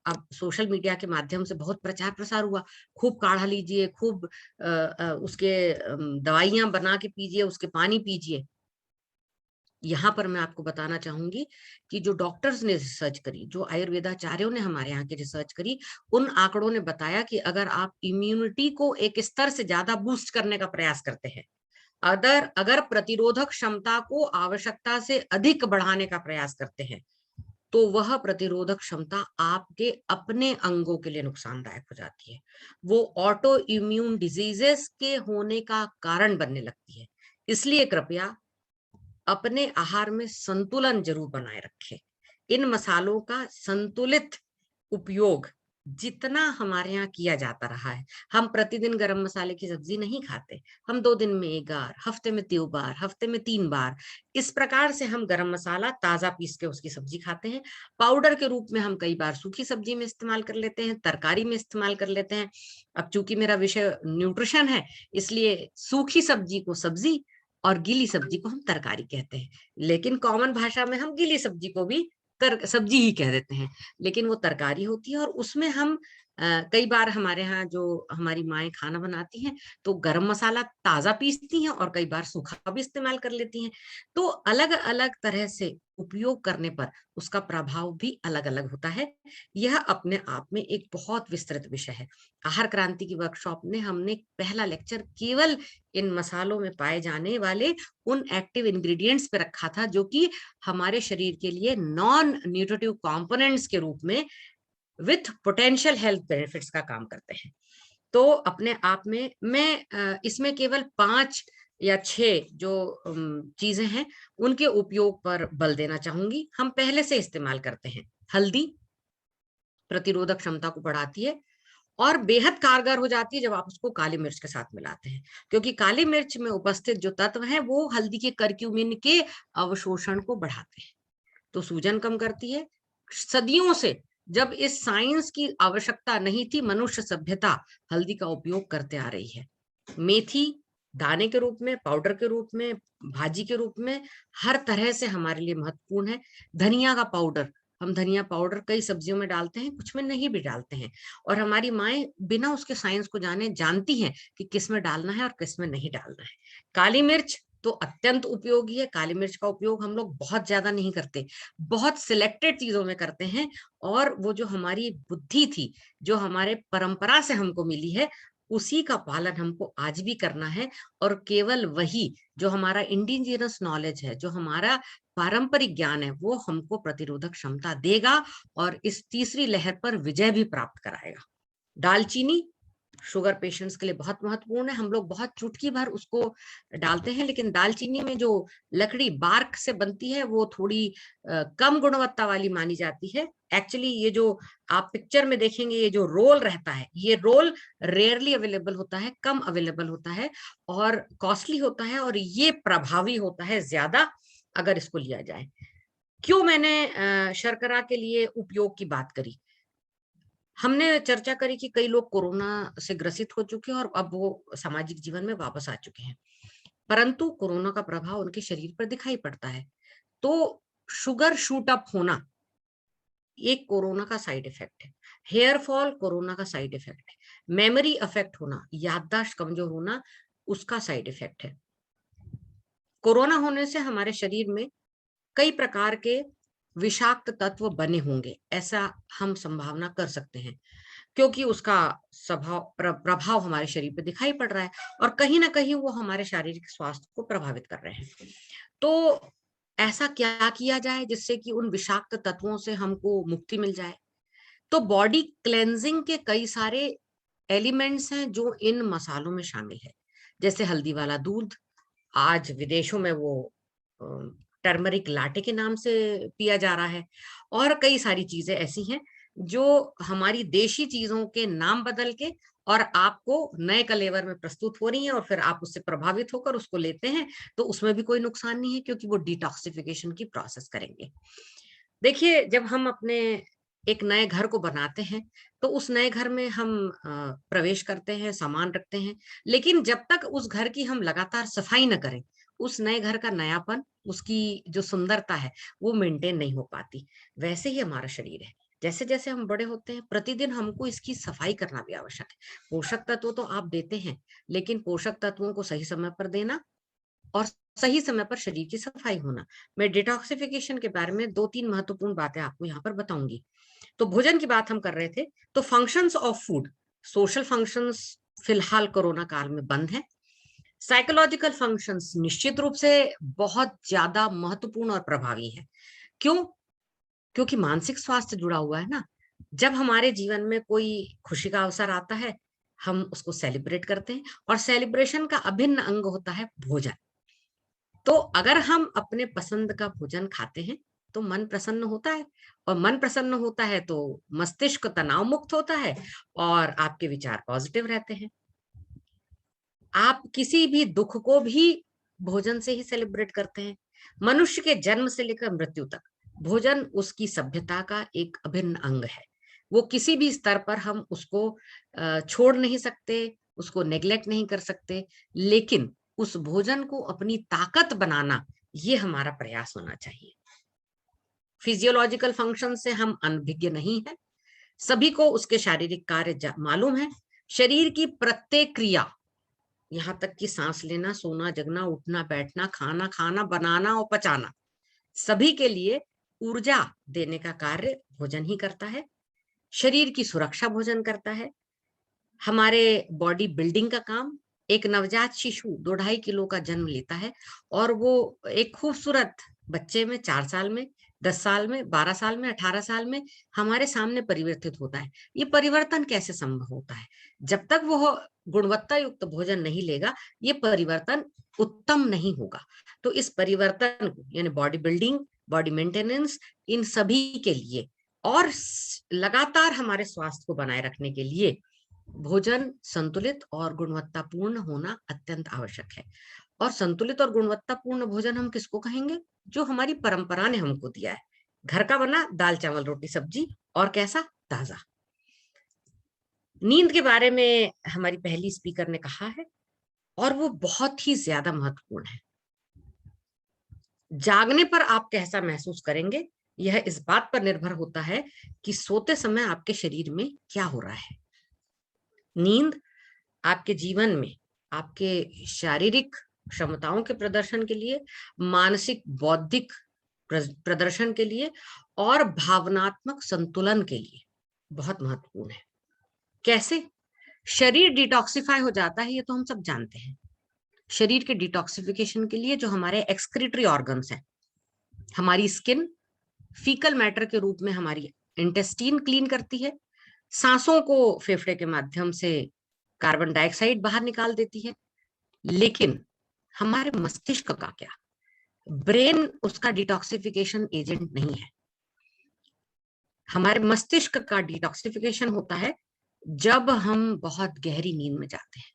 Speaker 3: अब सोशल मीडिया के माध्यम से बहुत प्रचार प्रसार हुआ, खूब काढ़ा लीजिए, खूब उसके दवाइयां बना के पीजिए, उसके पानी पीजिए। यहाँ पर मैं आपको बताना चाहूंगी कि जो डॉक्टर्स ने रिसर्च करी, जो आयुर्वेदाचार्यों ने हमारे यहाँ की रिसर्च करी, उन आंकड़ों ने बताया कि अगर आप इम्यूनिटी को एक स्तर से ज्यादा बूस्ट करने का प्रयास करते हैं, अगर प्रतिरोधक क्षमता को आवश्यकता से अधिक बढ़ाने का प्रयास करते हैं, तो वह प्रतिरोधक क्षमता आपके अपने अंगों के लिए नुकसानदायक हो जाती है। वो ऑटो इम्यून डिजीजेस के होने का कारण बनने लगती है। इसलिए कृपया अपने आहार में संतुलन जरूर बनाए रखें। इन मसालों का संतुलित उपयोग जितना हमारे यहाँ किया जाता रहा है। हम प्रतिदिन गरम मसाले की सब्जी नहीं खाते, हम 2 दिन में 1 बार, हफ्ते में 2 बार, हफ्ते में 3 बार, इस प्रकार से हम गरम मसाला ताजा पीस के उसकी सब्जी खाते हैं। पाउडर के रूप में हम कई बार सूखी सब्जी में इस्तेमाल कर लेते हैं, तरकारी में इस्तेमाल कर लेते हैं। अब चूंकि मेरा विषय न्यूट्रिशन है, इसलिए सूखी सब्जी को सब्जी और गीली सब्जी को हम तरकारी कहते हैं, लेकिन कॉमन भाषा में हम गीली सब्जी को भी सब्जी ही कह देते हैं, लेकिन वो तरकारी होती है। और उसमें हम कई बार हमारे यहाँ जो हमारी माएँ खाना बनाती हैं, तो गरम मसाला ताजा पीसती हैं और कई बार सूखा भी इस्तेमाल कर लेती हैं। तो अलग-अलग तरह से उपयोग करने पर उसका प्रभाव भी अलग-अलग होता है। यह अपने आप में एक बहुत विस्तृत विषय है। आहार क्रांति की वर्कशॉप में हमने पहला लेक्चर केवल इन मसालों में पाए जाने वाले उन एक्टिव इंग्रेडिएंट्स पे रखा था, जो कि हमारे शरीर के लिए नॉन न्यूट्रिटिव कंपोनेंट्स के रूप में विथ पोटेंशियल हेल्थ बेनिफिट्स का काम करते हैं। तो अपने आप में मैं इसमें केवल 5 या 6 जो चीजें हैं उनके उपयोग पर बल देना चाहूंगी। हम पहले से इस्तेमाल करते हैं। हल्दी प्रतिरोधक क्षमता को बढ़ाती है और बेहद कारगर हो जाती है जब आप उसको काली मिर्च के साथ मिलाते हैं, क्योंकि काली मिर्च में उपस्थित जो तत्व हैं वो हल्दी के करक्यूमिन के अवशोषण को बढ़ाते हैं, तो सूजन कम करती है। सदियों से जब इस साइंस की आवश्यकता नहीं थी, मनुष्य सभ्यता हल्दी का उपयोग करते आ रही है। मेथी दाने के रूप में, पाउडर के रूप में, भाजी के रूप में हर तरह से हमारे लिए महत्वपूर्ण है। धनिया का पाउडर, हम धनिया पाउडर कई सब्जियों में डालते हैं, कुछ में नहीं भी डालते हैं, और हमारी माएँ बिना उसके साइंस को जाने जानती हैं कि किस में डालना है और किस में नहीं डालना है। काली मिर्च तो अत्यंत उपयोगी है। काली मिर्च का उपयोग हम लोग बहुत ज्यादा नहीं करते, बहुत सिलेक्टेड चीजों में करते हैं, और वो जो हमारी बुद्धि थी, जो हमारे परंपरा से हमको मिली है, उसी का पालन हमको आज भी करना है। और केवल वही जो हमारा इंडिजिनस नॉलेज है, जो हमारा पारंपरिक ज्ञान है, वो हमको प्रतिरोधक क्षमता देगा और इस तीसरी लहर पर विजय भी प्राप्त कराएगा। दालचीनी शुगर पेशेंट्स के लिए बहुत महत्वपूर्ण है। हम लोग बहुत चुटकी भर उसको डालते हैं, लेकिन दालचीनी में जो लकड़ी बार्क से बनती है वो थोड़ी कम गुणवत्ता वाली मानी जाती है। एक्चुअली ये जो आप पिक्चर में देखेंगे, ये जो रोल रहता है, ये रोल रेयरली अवेलेबल होता है, कम अवेलेबल होता है और कॉस्टली होता है, और ये प्रभावी होता है ज्यादा अगर इसको लिया जाए। क्यों मैंने शर्करा के लिए उपयोग की बात करी? हमने चर्चा करी कि कई लोग कोरोना से ग्रसित हो चुके हैं और अब वो सामाजिक जीवन में वापस आ चुके हैं, परंतु कोरोना का प्रभाव उनके शरीर पर दिखाई पड़ता है। तो शुगर शूट अप होना एक कोरोना का साइड इफेक्ट है, हेयर फॉल कोरोना का साइड इफेक्ट है, मेमोरी अफेक्ट होना, याददाश्त कमजोर होना उसका साइड इफेक्ट है। कोरोना होने से हमारे शरीर में कई प्रकार के विषाक्त तत्व बने होंगे, ऐसा हम संभावना कर सकते हैं, क्योंकि उसका प्रभाव हमारे शरीर पे दिखाई पड़ रहा है और कहीं ना कहीं वो हमारे शारीरिक स्वास्थ्य को प्रभावित कर रहे हैं। तो ऐसा क्या किया जाए जिससे कि उन विषाक्त तत्वों से हमको मुक्ति मिल जाए? तो बॉडी क्लेंजिंग के कई सारे एलिमेंट्स हैं जो इन मसालों में शामिल है, जैसे हल्दी वाला दूध, आज विदेशों में वो टर्मरिक लाटे के नाम से पिया जा रहा है, और कई सारी चीजें ऐसी हैं जो हमारी देशी चीजों के नाम बदल के और आपको नए कलेवर में प्रस्तुत हो रही है, और फिर आप उससे प्रभावित होकर उसको लेते हैं, तो उसमें भी कोई नुकसान नहीं है, क्योंकि वो डिटॉक्सिफिकेशन की प्रोसेस करेंगे। देखिए, जब हम अपने एक नए घर को बनाते हैं, तो उस नए घर में हम प्रवेश करते हैं, सामान रखते हैं, लेकिन जब तक उस घर की हम लगातार सफाई न करें, उस नए घर का नयापन, उसकी जो सुंदरता है, वो मेंटेन नहीं हो पाती। वैसे ही हमारा शरीर है, जैसे-जैसे हम बड़े होते हैं, प्रतिदिन हमको इसकी सफाई करना भी आवश्यक है। पोषक तत्व तो आप देते हैं, लेकिन पोषक तत्वों को सही समय पर देना और सही समय पर शरीर की सफाई होना। मैं डिटॉक्सिफिकेशन के बारे में 2-3 महत्वपूर्ण बातें आपको यहाँ पर बताऊंगी। तो भोजन की बात हम कर रहे थे, तो functions of food, social functions फिलहाल कोरोना काल में बंद है। साइकोलॉजिकल फंक्शंस निश्चित रूप से बहुत ज्यादा महत्वपूर्ण और प्रभावी है। क्यों? क्योंकि मानसिक स्वास्थ्य जुड़ा हुआ है ना। जब हमारे जीवन में कोई खुशी का अवसर आता है, हम उसको सेलिब्रेट करते हैं, और सेलिब्रेशन का अभिन्न अंग होता है भोजन। तो अगर हम अपने पसंद का भोजन खाते हैं, तो मन प्रसन्न होता है, और मन प्रसन्न होता है तो मस्तिष्क तनाव मुक्त होता है और आपके विचार पॉजिटिव रहते हैं। आप किसी भी दुख को भी भोजन से ही सेलिब्रेट करते हैं। मनुष्य के जन्म से लेकर मृत्यु तक भोजन उसकी सभ्यता का एक अभिन्न अंग है। वो किसी भी स्तर पर हम उसको छोड़ नहीं सकते, उसको नेग्लेक्ट नहीं कर सकते, लेकिन उस भोजन को अपनी ताकत बनाना, ये हमारा प्रयास होना चाहिए। फिजियोलॉजिकल फंक्शन से हम अनभिज्ञ नहीं है, सभी को उसके शारीरिक कार्य मालूम है। शरीर की प्रत्येक क्रिया, यहाँ तक कि सांस लेना, सोना, जगना, उठना, बैठना, खाना खाना, बनाना और पचाना, सभी के लिए ऊर्जा देने का कार्य भोजन ही करता है। शरीर की सुरक्षा भोजन करता है। हमारे बॉडी बिल्डिंग का काम, एक नवजात शिशु 2-2.5 किलो का जन्म लेता है और वो एक खूबसूरत बच्चे में 4 साल में, 10 साल में, 12 साल में, 18 साल में हमारे सामने परिवर्तित होता है। ये परिवर्तन कैसे संभव होता है? जब तक वो गुणवत्ता युक्त भोजन नहीं लेगा, ये परिवर्तन उत्तम नहीं होगा। तो इस परिवर्तन को, यानी बॉडी बिल्डिंग, बॉडी मेंटेनेंस, इन सभी के लिए और लगातार हमारे स्वास्थ्य को बनाए रखने के लिए भोजन संतुलित और गुणवत्तापूर्ण होना अत्यंत आवश्यक है। और संतुलित और गुणवत्तापूर्ण भोजन हम किसको कहेंगे? जो हमारी परंपरा ने हमको दिया है। घर का बना दाल चावल रोटी सब्जी, और कैसा? ताजा। नींद के बारे में हमारी पहली स्पीकर ने कहा है और वो बहुत ही ज्यादा महत्वपूर्ण है। जागने पर आप कैसा महसूस करेंगे, यह इस बात पर निर्भर होता है कि सोते समय आपके शरीर में क्या हो रहा है। नींद आपके जीवन में आपके शारीरिक क्षमताओं के प्रदर्शन के लिए, मानसिक बौद्धिक प्रदर्शन के लिए और भावनात्मक संतुलन के लिए बहुत महत्वपूर्ण है। कैसे? शरीर डिटॉक्सिफाई हो जाता है, ये तो हम सब जानते हैं। शरीर के डिटॉक्सिफिकेशन के लिए जो हमारे एक्सक्रीटरी ऑर्गन्स हैं, हमारी स्किन फीकल मैटर के रूप में हमारी इंटेस्टाइन क्लीन करती है, सांसों को फेफड़े के माध्यम से कार्बन डाइऑक्साइड बाहर निकाल देती है। लेकिन हमारे मस्तिष्क का क्या? ब्रेन उसका डिटॉक्सिफिकेशन एजेंट नहीं है। हमारे मस्तिष्क का डिटॉक्सिफिकेशन होता है जब हम बहुत गहरी नींद में जाते हैं।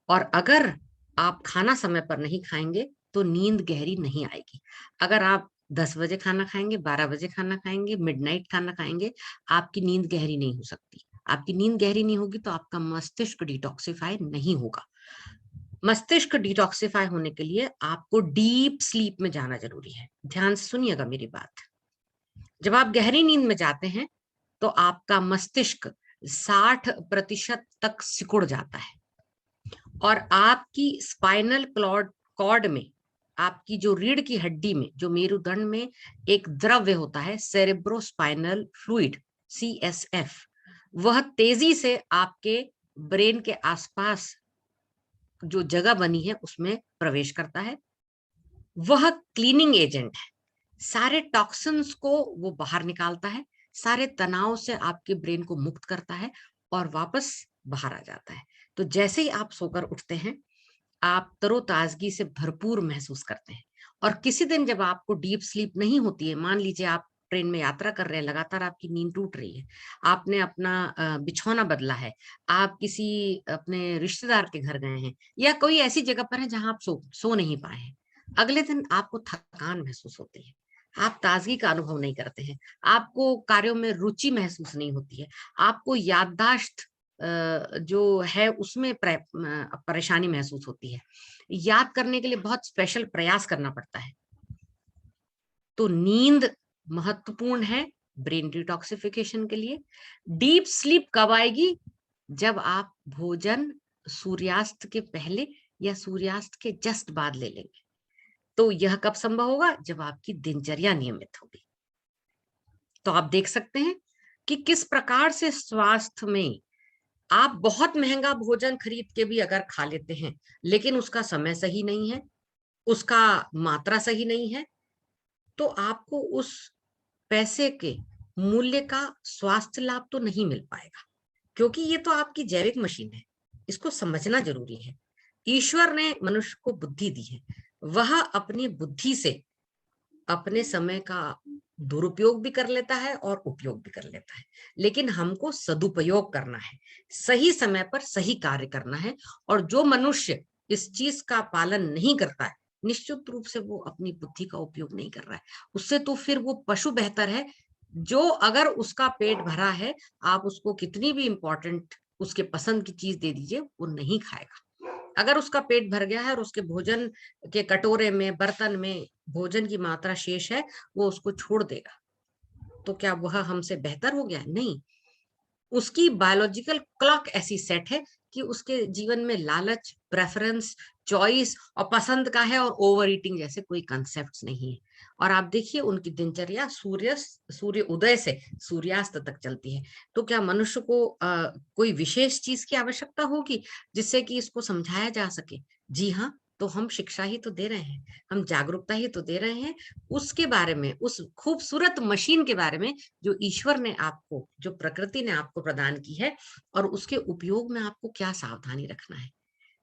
Speaker 3: और अगर आप खाना समय पर नहीं खाएंगे तो नींद गहरी नहीं आएगी। अगर आप 10 बजे खाना खाएंगे, 12 बजे खाना खाएंगे, मिडनाइट खाना खाएंगे, आपकी नींद गहरी नहीं हो सकती। आपकी नींद गहरी नहीं होगी तो आपका मस्तिष्क डिटॉक्सिफाई नहीं होगा। मस्तिष्क डिटॉक्सिफाई होने के लिए आपको डीप स्लीप में जाना जरूरी है। ध्यान से सुनिएगा मेरी बात। जब आप गहरी नींद में जाते हैं तो आपका मस्तिष्क 60% तक सिकुड़ जाता है और आपकी स्पाइनल कॉर्ड में, आपकी जो रीढ़ की हड्डी में, जो मेरुदंड में एक द्रव्य होता है, सेरेब्रोस्पाइनल फ्लूइड, CSF, वह तेजी से आपके ब्रेन के आसपास जो जगह बनी है उसमें प्रवेश करता है। वह क्लीनिंग एजेंट है। सारे टॉक्सिन्स को वो बाहर निकालता है, सारे तनाव से आपके ब्रेन को मुक्त करता है और वापस बाहर आ जाता है। तो जैसे ही आप सोकर उठते हैं, आप तरोताजगी से भरपूर महसूस करते हैं। और किसी दिन जब आपको डीप स्लीप नहीं होती है, मान लीजिए आप ट्रेन में यात्रा कर रहे हैं, लगातार आपकी नींद टूट रही है, आपने अपना बिछौना बदला है, आप किसी अपने रिश्तेदार के घर गए हैं या कोई ऐसी जगह पर है जहां आप सो नहीं पाए हैं, अगले दिन आपको थकान महसूस होती है, आप ताजगी का अनुभव नहीं करते हैं, आपको कार्यों में रुचि महसूस नहीं होती है, आपको याददाश्त जो है उसमें परेशानी महसूस होती है, याद करने के लिए बहुत स्पेशल प्रयास करना पड़ता है। तो नींद महत्वपूर्ण है ब्रेन डिटॉक्सिफिकेशन के लिए। डीप स्लीप कब आएगी? जब आप भोजन सूर्यास्त के पहले या सूर्यास्त के जस्ट बाद ले लेंगे। तो यह कब संभव होगा? जब आपकी दिनचर्या नियमित होगी। तो आप देख सकते हैं कि किस प्रकार से स्वास्थ्य में आप बहुत महंगा भोजन खरीद के भी अगर खा लेते हैं, लेकिन उसका समय सही नहीं है, उसका मात्रा सही नहीं है, तो आपको उस पैसे के मूल्य का स्वास्थ्य लाभ तो नहीं मिल पाएगा, क्योंकि ये तो आपकी जैविक मशीन है। इसको समझना जरूरी है। ईश्वर ने मनुष्य को बुद्धि दी है, वह अपनी बुद्धि से अपने समय का दुरुपयोग भी कर लेता है और उपयोग भी कर लेता है, लेकिन हमको सदुपयोग करना है, सही समय पर सही कार्य करना है। और जो मनुष्य इस चीज का पालन नहीं करता है, निश्चित रूप से वो अपनी बुद्धि का उपयोग नहीं कर रहा है। उससे तो फिर वो पशु बेहतर है, जो अगर उसका पेट भरा है, आप उसको कितनी भी इंपॉर्टेंट उसके पसंद की चीज दे दीजिए, वो नहीं खाएगा। अगर उसका पेट भर गया है और उसके भोजन के कटोरे में, बर्तन में भोजन की मात्रा शेष है, वो उसको छोड़ देगा। तो क्या वह हमसे बेहतर हो गया? नहीं। उसकी बायोलॉजिकल क्लॉक ऐसी सेट है कि उसके जीवन में लालच, प्रेफरेंस, चॉइस और पसंद का है, और ओवर ईटिंग जैसे कोई कंसेप्ट नहीं है। और आप देखिए उनकी दिनचर्या सूर्य उदय से सूर्यास्त तक चलती है। तो क्या मनुष्य को कोई विशेष चीज की आवश्यकता होगी जिससे कि इसको समझाया जा सके? जी हाँ, तो हम शिक्षा ही तो दे रहे हैं, हम जागरूकता ही तो दे रहे हैं उसके बारे में, उस खूबसूरत मशीन के बारे में जो ईश्वर ने आपको, जो प्रकृति ने आपको प्रदान की है, और उसके उपयोग में आपको क्या सावधानी रखना है।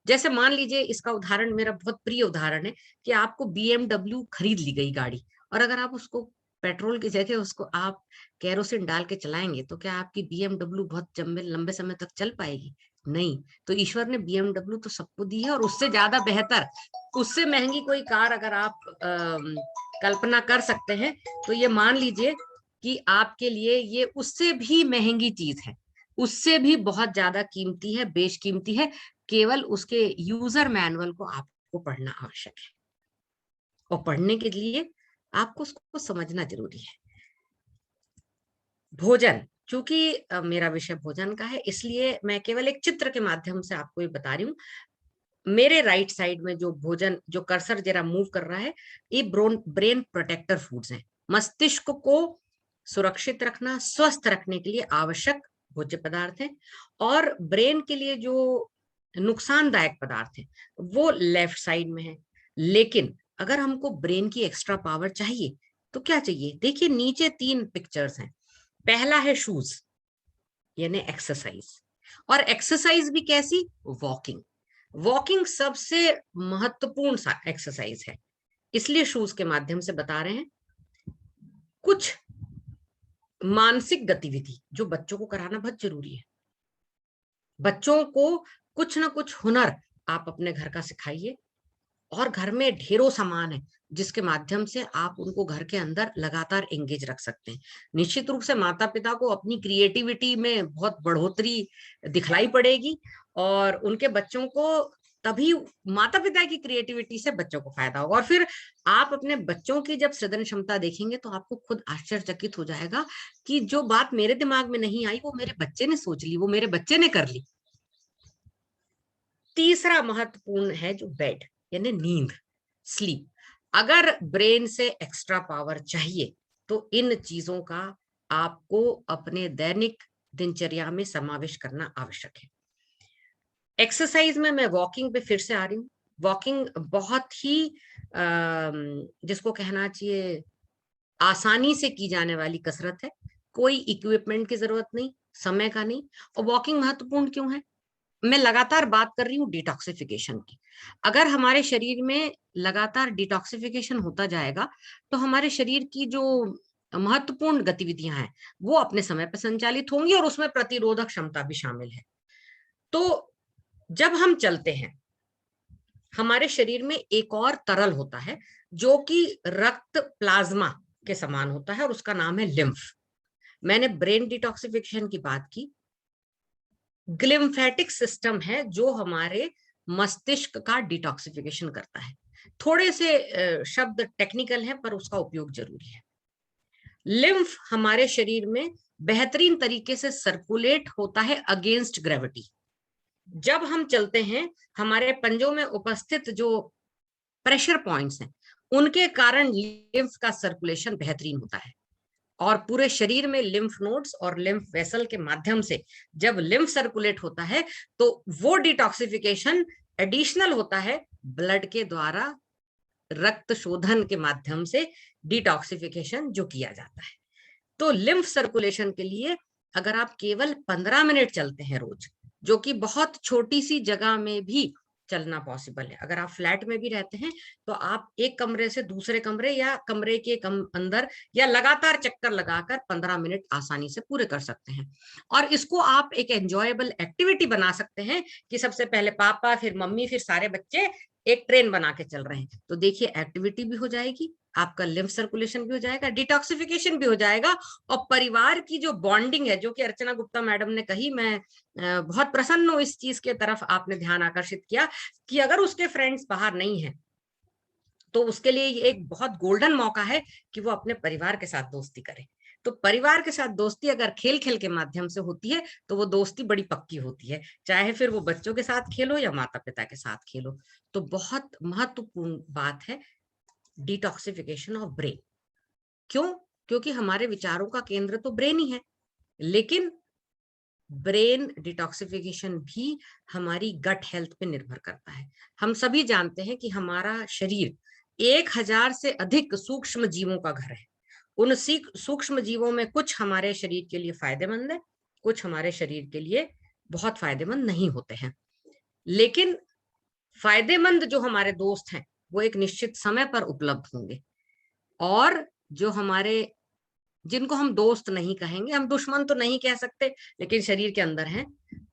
Speaker 3: जैसे मान लीजिए, इसका उदाहरण मेरा बहुत प्रिय उदाहरण है कि आपको BMW खरीद ली गई गाड़ी, और अगर आप उसको पेट्रोल की जगह उसको आप केरोसिन डाल के चलाएंगे, तो क्या आपकी BMW बहुत लंबे समय तक चल पाएगी? नहीं। तो ईश्वर ने BMW तो सबको दी है, और उससे ज्यादा बेहतर, उससे महंगी कोई कार अगर आप कल्पना कर सकते हैं, तो ये मान लीजिए कि आपके लिए ये उससे भी महंगी चीज है, उससे भी बहुत ज्यादा कीमती है, बेशकीमती है। केवल उसके यूजर मैनुअल को आपको पढ़ना आवश्यक है, और पढ़ने के लिए आपको उसको समझना जरूरी है। भोजन, चूंकि मेरा विषय भोजन का है, इसलिए मैं केवल एक चित्र के माध्यम से आपको ये बता रही हूँ। मेरे राइट साइड में जो भोजन, जो कर्सर जरा मूव कर रहा है, ये ब्रेन प्रोटेक्टर फूड्स हैं। मस्तिष्क को सुरक्षित रखना, स्वस्थ रखने के लिए आवश्यक भोज्य पदार्थ हैं। और ब्रेन के लिए जो नुकसानदायक पदार्थ है वो लेफ्ट साइड में है। लेकिन अगर हमको ब्रेन की एक्स्ट्रा पावर चाहिए तो क्या चाहिए? देखिए नीचे 3 पिक्चर्स हैं। पहला है शूज, यानी एक्सरसाइज। और एक्सरसाइज भी कैसी? वॉकिंग। वॉकिंग सबसे महत्वपूर्ण सा एक्सरसाइज है, इसलिए शूज के माध्यम से बता रहे हैं। कुछ मानसिक गतिविधि जो बच्चों को कराना बहुत जरूरी है। बच्चों को कुछ ना कुछ हुनर आप अपने घर का सिखाइए, और घर में ढेरों सामान है जिसके माध्यम से आप उनको घर के अंदर लगातार एंगेज रख सकते हैं। निश्चित रूप से माता पिता को अपनी क्रिएटिविटी में बहुत बढ़ोतरी दिखलाई पड़ेगी, और उनके बच्चों को तभी, माता पिता की क्रिएटिविटी से बच्चों को फायदा होगा। और फिर आप अपने बच्चों की जब सृजन क्षमता देखेंगे तो आपको खुद आश्चर्यचकित हो जाएगा कि जो बात मेरे दिमाग में नहीं आई वो मेरे बच्चे ने सोच ली, वो मेरे बच्चे ने कर ली। तीसरा महत्वपूर्ण है जो बेड, यानी नींद, स्लीप। अगर ब्रेन से एक्स्ट्रा पावर चाहिए तो इन चीजों का आपको अपने दैनिक दिनचर्या में समावेश करना आवश्यक है। एक्सरसाइज में मैं वॉकिंग पे फिर से आ रही हूँ। वॉकिंग बहुत ही जिसको कहना चाहिए आसानी से की जाने वाली कसरत है। कोई इक्विपमेंट की जरूरत नहीं, समय का नहीं। और वॉकिंग महत्वपूर्ण क्यों है? मैं लगातार बात कर रही हूँ डिटॉक्सिफिकेशन की। अगर हमारे शरीर में लगातार डिटॉक्सिफिकेशन होता जाएगा तो हमारे शरीर की जो महत्वपूर्ण गतिविधियां हैं वो अपने समय पर संचालित होंगी, और उसमें प्रतिरोधक क्षमता भी शामिल है। तो जब हम चलते हैं, हमारे शरीर में एक और तरल होता है जो कि रक्त प्लाज्मा के समान होता है, और उसका नाम है लिम्फ। मैंने ब्रेन डिटॉक्सिफिकेशन की बात की। ग्लिम्फेटिक सिस्टम है जो हमारे मस्तिष्क का डिटॉक्सिफिकेशन करता है। थोड़े से शब्द टेक्निकल हैं पर उसका उपयोग जरूरी है। लिम्फ हमारे शरीर में बेहतरीन तरीके से सर्कुलेट होता है अगेंस्ट ग्रेविटी। जब हम चलते हैं, हमारे पंजों में उपस्थित जो प्रेशर पॉइंट्स हैं उनके कारण लिम्फ का सर्कुलेशन बेहतरीन होता है, और पूरे शरीर में लिम्फ नोड्स और लिम्फ वेसल के माध्यम से जब लिम्फ सर्कुलेट होता है तो वो डिटॉक्सिफिकेशन एडिशनल होता है ब्लड के द्वारा, रक्त शोधन के माध्यम से डिटॉक्सिफिकेशन जो किया जाता है। तो लिम्फ सर्कुलेशन के लिए अगर आप केवल 15 मिनट चलते हैं रोज, जो कि बहुत छोटी सी जगह में भी चलना पॉसिबल है। अगर आप फ्लैट में भी रहते हैं तो आप एक कमरे से दूसरे कमरे या कमरे के अंदर या लगातार चक्कर लगाकर 15 मिनट आसानी से पूरे कर सकते हैं। और इसको आप एक एंजॉयबल एक्टिविटी बना सकते हैं कि सबसे पहले पापा, फिर मम्मी, फिर सारे बच्चे एक ट्रेन बना के चल रहे हैं। तो देखिए एक्टिविटी भी हो जाएगी, आपका लिम्फ सर्कुलेशन भी हो जाएगा, डिटॉक्सिफिकेशन भी हो जाएगा, और परिवार की जो बॉन्डिंग है, जो कि अर्चना गुप्ता मैडम ने कही, मैं बहुत प्रसन्न हूं इस चीज के तरफ आपने ध्यान आकर्षित किया कि अगर उसके फ्रेंड्स बाहर नहीं है तो उसके लिए ये एक बहुत गोल्डन मौका है कि वो अपने परिवार के साथ दोस्ती करे। तो परिवार के साथ दोस्ती अगर खेल खेल के माध्यम से होती है तो वो दोस्ती बड़ी पक्की होती है, चाहे फिर वो बच्चों के साथ खेलो या माता पिता के साथ खेलो। तो बहुत महत्वपूर्ण बात है डिटॉक्सिफिकेशन ऑफ ब्रेन। क्यों? क्योंकि हमारे विचारों का केंद्र तो ब्रेन ही है, लेकिन ब्रेन डिटॉक्सिफिकेशन भी हमारी गट हेल्थ पे निर्भर करता है। हम सभी जानते हैं कि हमारा शरीर 1000 से अधिक सूक्ष्म जीवों का घर है। उन सूक्ष्म जीवों में कुछ हमारे शरीर के लिए फायदेमंद है, कुछ हमारे शरीर के लिए बहुत फायदेमंद नहीं होते हैं। लेकिन फायदेमंद जो हमारे दोस्त हैं वो एक निश्चित समय पर उपलब्ध होंगे, और जो हमारे, जिनको हम दोस्त नहीं कहेंगे, हम दुश्मन तो नहीं कह सकते, लेकिन शरीर के अंदर हैं,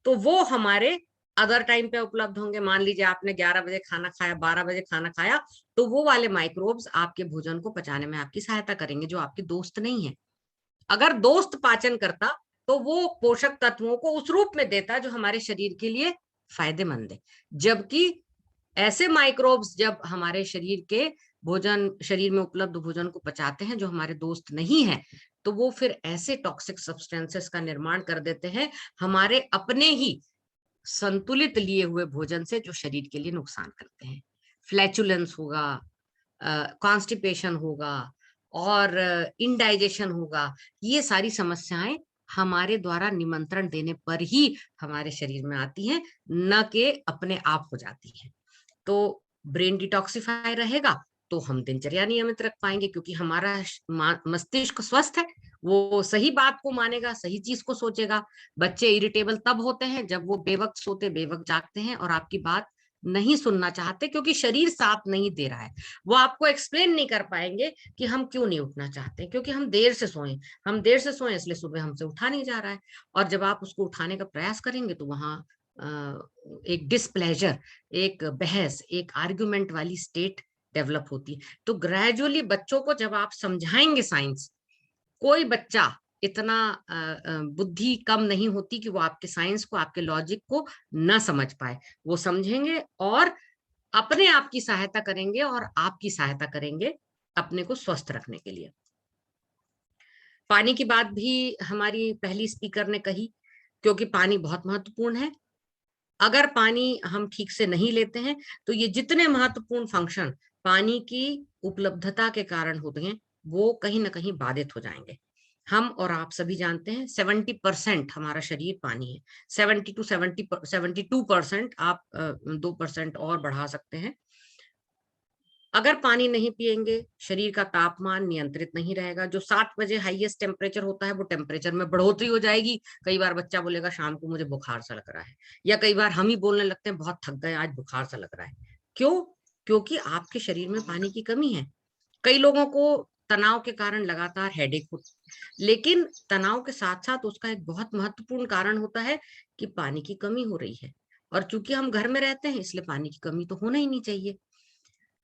Speaker 3: तो वो हमारे अदर टाइम पे उपलब्ध होंगे। मान लीजिए आपने 11 बजे खाना खाया, 12 बजे खाना खाया, तो वो वाले माइक्रोब्स आपके भोजन को पचाने में आपकी सहायता करेंगे, जो आपके दोस्त नहीं है। अगर दोस्त पाचन करता तो वो पोषक तत्वों को उस रूप में देता जो हमारे शरीर के लिए फायदेमंद है। जबकि ऐसे माइक्रोब्स जब हमारे शरीर में उपलब्ध भोजन को पचाते हैं जो हमारे दोस्त नहीं है, तो वो फिर ऐसे टॉक्सिक सब्सटेंसेस का निर्माण कर देते हैं हमारे अपने ही संतुलित लिए हुए भोजन से, जो शरीर के लिए नुकसान करते हैं। फ्लैचुलेंस होगा, कॉन्स्टिपेशन होगा, और इनडाइजेशन होगा। ये सारी समस्याएं हमारे द्वारा निमंत्रण देने पर ही हमारे शरीर में आती हैं, न कि अपने आप हो जाती है। तो ब्रेन डिटॉक्सिफाई रहेगा तो हम दिनचर्या नियमित रख पाएंगे, क्योंकि हमारा मस्तिष्क स्वस्थ है, वो सही बात को मानेगा, सही चीज को सोचेगा। बच्चे इरिटेबल तब होते हैं जब वो बेवक्त सोते बेवक्त जागते हैं और आपकी बात नहीं सुनना चाहते, क्योंकि शरीर साथ नहीं दे रहा है। वो आपको एक्सप्लेन नहीं कर पाएंगे कि हम क्यों नहीं उठना चाहते, क्योंकि हम देर से सोए इसलिए सुबह हमसे उठा नहीं जा रहा है। और जब आप उसको उठाने का प्रयास करेंगे तो वहां एक डिसप्लेजर, एक बहस, एक आर्गुमेंट वाली स्टेट डेवलप होती है। तो ग्रेजुअली बच्चों को जब आप समझाएंगे साइंस, कोई बच्चा इतना बुद्धि कम नहीं होती कि वो आपके साइंस को, आपके लॉजिक को ना समझ पाए। वो समझेंगे और अपने आप की सहायता करेंगे, और आपकी सहायता करेंगे अपने को स्वस्थ रखने के लिए। पानी की बात भी हमारी पहली स्पीकर ने कही, क्योंकि पानी बहुत महत्वपूर्ण है। अगर पानी हम ठीक से नहीं लेते हैं तो ये जितने महत्वपूर्ण फंक्शन पानी की उपलब्धता के कारण होते हैं वो कहीं ना कहीं बाधित हो जाएंगे। हम और आप सभी जानते हैं 70% हमारा शरीर पानी है। 72% आप 2% और बढ़ा सकते हैं। अगर पानी नहीं पिएंगे, शरीर का तापमान नियंत्रित नहीं रहेगा। जो 7 बजे हाईएस्ट टेम्परेचर होता है वो टेम्परेचर में बढ़ोतरी हो जाएगी। कई बार बच्चा बोलेगा शाम को मुझे बुखार सा लग रहा है, या कई बार हम ही बोलने लगते हैं बहुत थक गए आज बुखार सा लग रहा है। क्यों? क्योंकि आपके शरीर में पानी की कमी है। कई लोगों को तनाव के कारण लगातार हेडेक होती है, लेकिन तनाव के साथ साथ उसका एक बहुत महत्वपूर्ण कारण होता है कि पानी की कमी हो रही है। और चूंकि हम घर में रहते हैं इसलिए पानी की कमी तो होना ही नहीं चाहिए।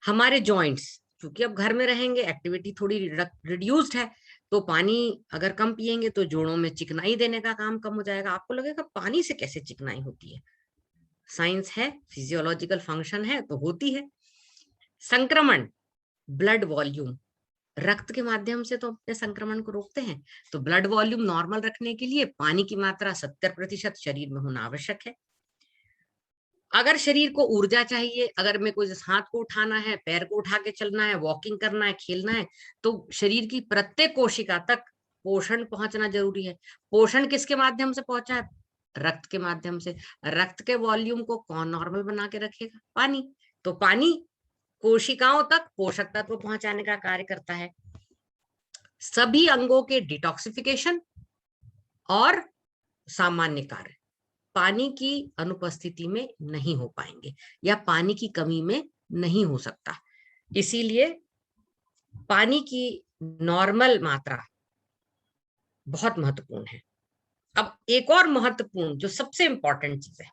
Speaker 3: हमारे जॉइंट्स, क्योंकि अब घर में रहेंगे, एक्टिविटी थोड़ी रिड्यूस्ड है, तो पानी अगर कम पिएंगे तो जोड़ों में चिकनाई देने का काम कम हो जाएगा। आपको लगेगा पानी से कैसे चिकनाई होती है? साइंस है, फिजियोलॉजिकल फंक्शन है, तो होती है। संक्रमण, ब्लड वॉल्यूम, रक्त के माध्यम से तो अपने संक्रमण को रोकते हैं, तो ब्लड वॉल्यूम नॉर्मल रखने के लिए पानी की मात्रा 70% शरीर में होना आवश्यक है। अगर शरीर को ऊर्जा चाहिए, अगर मेरे को इस हाथ को उठाना है, पैर को उठा के चलना है, वॉकिंग करना है, खेलना है, तो शरीर की प्रत्येक कोशिका तक पोषण पहुंचना जरूरी है। पोषण किसके माध्यम से पहुंचा है? रक्त के माध्यम से। रक्त के वॉल्यूम को कौन नॉर्मल बना के रखेगा? पानी। तो पानी कोशिकाओं तक पोषक तत्व पहुंचाने का कार्य करता है। सभी अंगों के डिटॉक्सिफिकेशन और सामान्य कार्य पानी की अनुपस्थिति में नहीं हो पाएंगे या पानी की कमी में नहीं हो सकता। इसीलिए पानी की नॉर्मल मात्रा बहुत महत्वपूर्ण है। अब एक और महत्वपूर्ण जो सबसे इंपॉर्टेंट चीज है,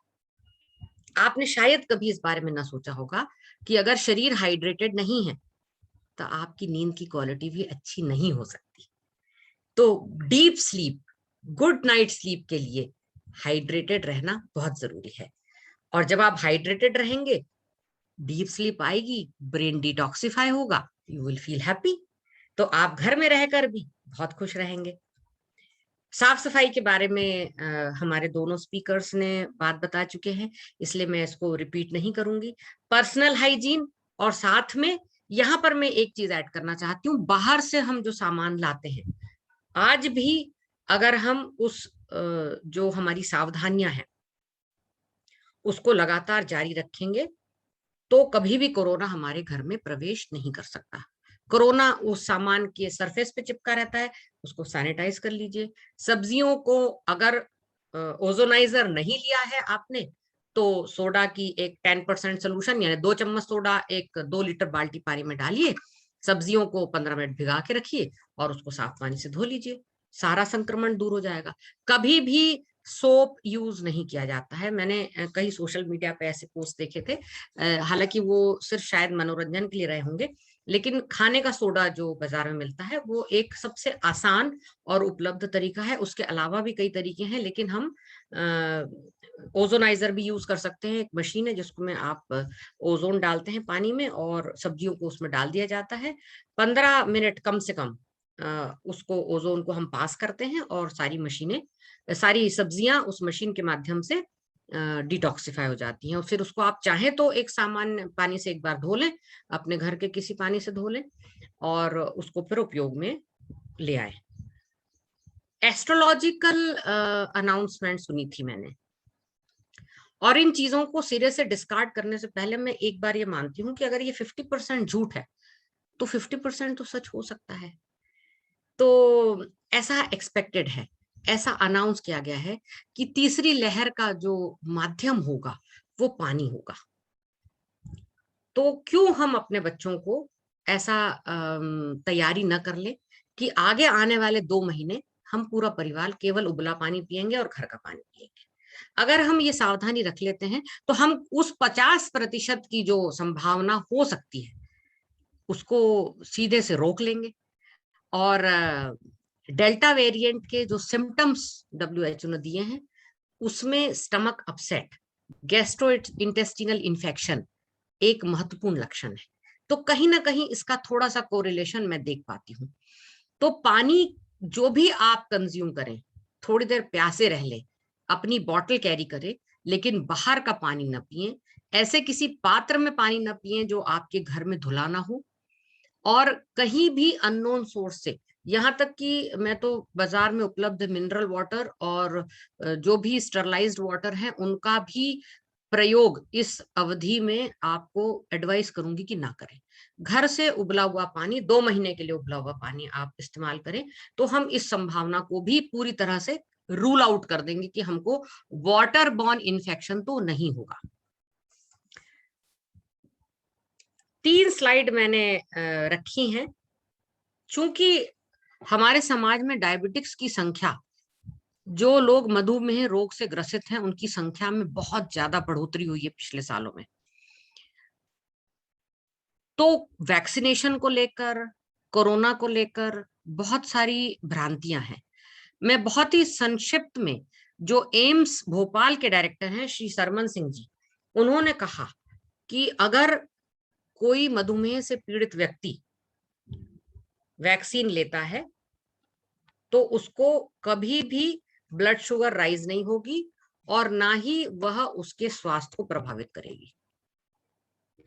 Speaker 3: आपने शायद कभी इस बारे में ना सोचा होगा कि अगर शरीर हाइड्रेटेड नहीं है तो आपकी नींद की क्वालिटी भी अच्छी नहीं हो सकती। तो deep sleep, good night sleep के लिए हाइड्रेटेड रहना बहुत जरूरी है। और जब आप हाइड्रेटेड रहेंगे, डीप स्लीप आएगी, ब्रेन डिटॉक्सिफाई होगा, यू विल फील हैप्पी। तो आप घर में रहकर भी बहुत खुश रहेंगे। साफ सफाई के बारे में हमारे दोनों स्पीकर्स ने बात बता चुके हैं, इसलिए मैं इसको रिपीट नहीं करूंगी। पर्सनल हाइजीन, और साथ में यहाँ पर मैं एक चीज ऐड करना चाहती हूँ, बाहर से हम जो सामान लाते हैं, आज भी अगर हम उस जो हमारी सावधानियां हैं उसको लगातार जारी रखेंगे तो कभी भी कोरोना हमारे घर में प्रवेश नहीं कर सकता। कोरोना उस सामान के सरफेस पे चिपका रहता है, उसको सैनिटाइज कर लीजिए। सब्जियों को अगर ओजोनाइजर नहीं लिया है आपने, तो सोडा की एक 10% सोल्यूशन यानी 2 चम्मच सोडा 2 लीटर बाल्टी पानी में डालिए, सब्जियों को 15 मिनट भिगा के रखिए और उसको साफ पानी से धो लीजिए, सारा संक्रमण दूर हो जाएगा। कभी भी सोप यूज नहीं किया जाता है। मैंने कई सोशल मीडिया पे ऐसे पोस्ट देखे थे, हालांकि वो सिर्फ शायद मनोरंजन के लिए रहे होंगे, लेकिन खाने का सोडा जो बाजार में मिलता है वो एक सबसे आसान और उपलब्ध तरीका है। उसके अलावा भी कई तरीके हैं, लेकिन हम ओजोनाइजर भी यूज कर सकते हैं। एक मशीन है जिसको में आप ओजोन डालते हैं पानी में और सब्जियों को उसमें डाल दिया जाता है, 15 मिनट कम से कम उसको ओजोन को हम पास करते हैं और सारी सब्जियां उस मशीन के माध्यम से डिटॉक्सिफाई हो जाती हैं। और फिर उसको आप चाहें तो एक सामान्य पानी से एक बार धो लें, अपने घर के किसी पानी से धो लें और उसको फिर उपयोग में ले आए। एस्ट्रोलॉजिकल अनाउंसमेंट सुनी थी मैंने, और इन चीजों को सिरे से डिस्कार्ड करने से पहले मैं एक बार ये मानती हूँ कि अगर ये 50% झूठ है तो 50% तो सच हो सकता है। तो ऐसा एक्सपेक्टेड है, ऐसा अनाउंस किया गया है कि तीसरी लहर का जो माध्यम होगा वो पानी होगा। तो क्यों हम अपने बच्चों को ऐसा तैयारी न कर ले कि आगे आने वाले 2 महीने हम पूरा परिवार केवल उबला पानी पिएंगे और घर का पानी पिएंगे। अगर हम ये सावधानी रख लेते हैं तो हम उस 50% की जो संभावना हो सकती है उसको सीधे से रोक लेंगे। और डेल्टा वेरिएंट के जो सिम्टम्स WHO ने दिए हैं उसमें stomach upset, gastro intestinal infection एक महत्वपूर्ण लक्षण है। तो कहीं ना कहीं इसका थोड़ा सा कोरिलेशन मैं देख पाती हूँ। तो पानी जो भी आप कंज्यूम करें, थोड़ी देर प्यासे रह ले, अपनी बॉटल कैरी करें, लेकिन बाहर का पानी न पिए, ऐसे किसी पात्र में पानी न पिए जो आपके घर में धुला ना हो, और कहीं भी अननोन सोर्स से, यहाँ तक कि मैं तो बाजार में उपलब्ध मिनरल वाटर और जो भी स्टरलाइज्ड वाटर है उनका भी प्रयोग इस अवधि में आपको एडवाइस करूंगी कि ना करें। घर से उबला हुआ पानी, 2 महीने के लिए उबला हुआ पानी आप इस्तेमाल करें, तो हम इस संभावना को भी पूरी तरह से रूल आउट कर देंगे कि हमको वाटर बॉर्न इन्फेक्शन तो नहीं होगा। 3 स्लाइड मैंने रखी हैं। चूंकि हमारे समाज में डायबिटिक्स की संख्या, जो लोग मधुमेह रोग से ग्रसित हैं उनकी संख्या में बहुत ज्यादा बढ़ोतरी हुई है पिछले सालों में। तो वैक्सीनेशन को लेकर, कोरोना को लेकर बहुत सारी भ्रांतियां हैं। मैं बहुत ही संक्षिप्त में, जो एम्स भोपाल के डायरेक्टर हैं श्री सरमन सिंह जी, उन्होंने कहा कि अगर कोई मधुमेह से पीड़ित व्यक्ति वैक्सीन लेता है तो उसको कभी भी ब्लड शुगर राइज नहीं होगी और ना ही वह उसके स्वास्थ्य को प्रभावित करेगी।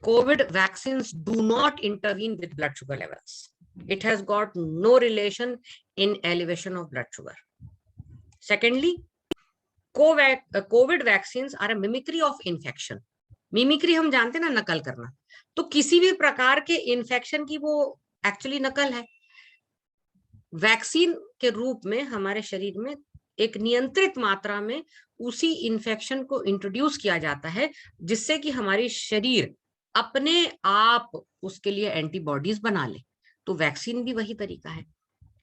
Speaker 3: COVID vaccines do not intervene with blood sugar levels. It has got no relation in elevation of blood sugar. Secondly, COVID vaccines are a mimicry of infection. Mimicry हम जानते हैं ना, नकल करना। तो किसी भी प्रकार के इन्फेक्शन की वो एक्चुअली नकल है। वैक्सीन के रूप में हमारे शरीर में एक नियंत्रित मात्रा में उसी इन्फेक्शन को इंट्रोड्यूस किया जाता है, जिससे कि हमारी शरीर अपने आप उसके लिए एंटीबॉडीज बना ले। तो वैक्सीन भी वही तरीका है।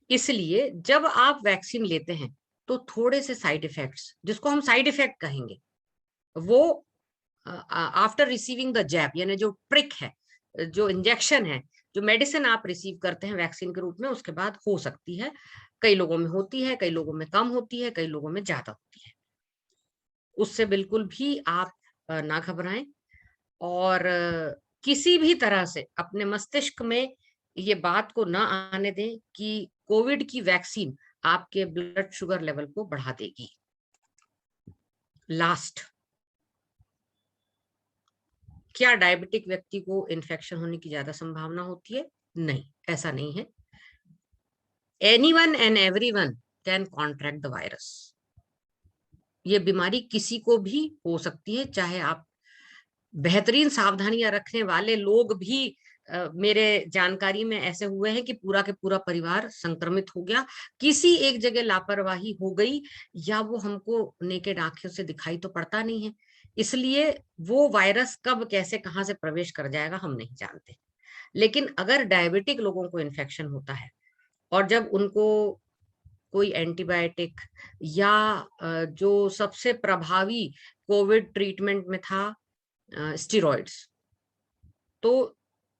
Speaker 3: इसलिए जब आप वैक्सीन लेते हैं तो थोड़े से साइड इफेक्ट्स, जिसको हम साइड इफेक्ट कहेंगे, वो आफ्टर रिसीविंग द जैब, यानी जो प्रिक है, जो इंजेक्शन है, जो मेडिसिन आप रिसीव करते हैं वैक्सीन के रूप में, उसके बाद हो सकती है। कई लोगों में होती है, कई लोगों में कम होती है, कई लोगों में ज्यादा होती है। उससे बिल्कुल भी आप ना घबराएं, और किसी भी तरह से अपने मस्तिष्क में ये बात को ना आने दें कि कोविड की वैक्सीन आपके ब्लड शुगर लेवल को बढ़ा देगी। लास्ट, क्या डायबिटिक व्यक्ति को इन्फेक्शन होने की ज्यादा संभावना होती है? नहीं, ऐसा नहीं है। Anyone and everyone can contract the virus. ये बीमारी किसी को भी हो सकती है, चाहे आप बेहतरीन सावधानियां रखने वाले लोग भी, मेरे जानकारी में ऐसे हुए हैं कि पूरा के पूरा परिवार संक्रमित हो गया, किसी एक जगह लापरवाही हो गई, या वो हमको नेकेड आंखों से दिखाई तो पड़ता नहीं है, इसलिए वो वायरस कब कैसे कहां से प्रवेश कर जाएगा हम नहीं जानते। लेकिन अगर डायबिटिक लोगों को इन्फेक्शन होता है और जब उनको कोई एंटीबायोटिक या जो सबसे प्रभावी कोविड ट्रीटमेंट में था स्टेरॉइड्स, तो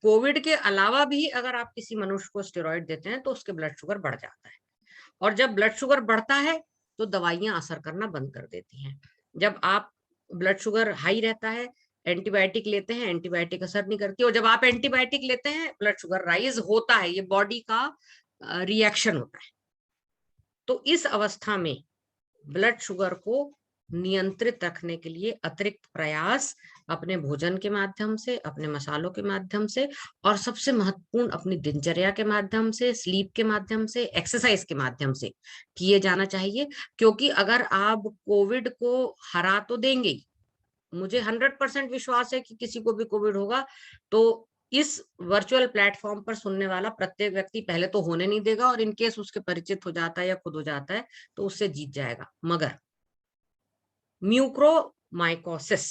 Speaker 3: कोविड के अलावा भी अगर आप किसी मनुष्य को स्टेरॉइड देते हैं तो उसके ब्लड शुगर बढ़ जाता है, और जब ब्लड शुगर बढ़ता है तो दवाइयां असर करना बंद कर देती हैं। जब आप ब्लड शुगर हाई रहता है, एंटीबायोटिक लेते हैं, एंटीबायोटिक असर नहीं करती, और जब आप एंटीबायोटिक लेते हैं ब्लड शुगर राइज होता है। ये बॉडी का रिएक्शन होता है। तो इस अवस्था में ब्लड शुगर को नियंत्रित रखने के लिए अतिरिक्त प्रयास अपने भोजन के माध्यम से, अपने मसालों के माध्यम से, और सबसे महत्वपूर्ण अपनी दिनचर्या के माध्यम से, स्लीप के माध्यम से, एक्सरसाइज के माध्यम से किए जाना चाहिए। क्योंकि अगर आप कोविड को हरा तो देंगे ही, मुझे 100% विश्वास है कि किसी को भी कोविड होगा तो इस वर्चुअल प्लेटफॉर्म पर सुनने वाला प्रत्येक व्यक्ति पहले तो होने नहीं देगा, और इनकेस उसके परिचित हो जाता है या खुद हो जाता है तो उससे जीत जाएगा। मगर म्यूक्रोमाइकोसिस,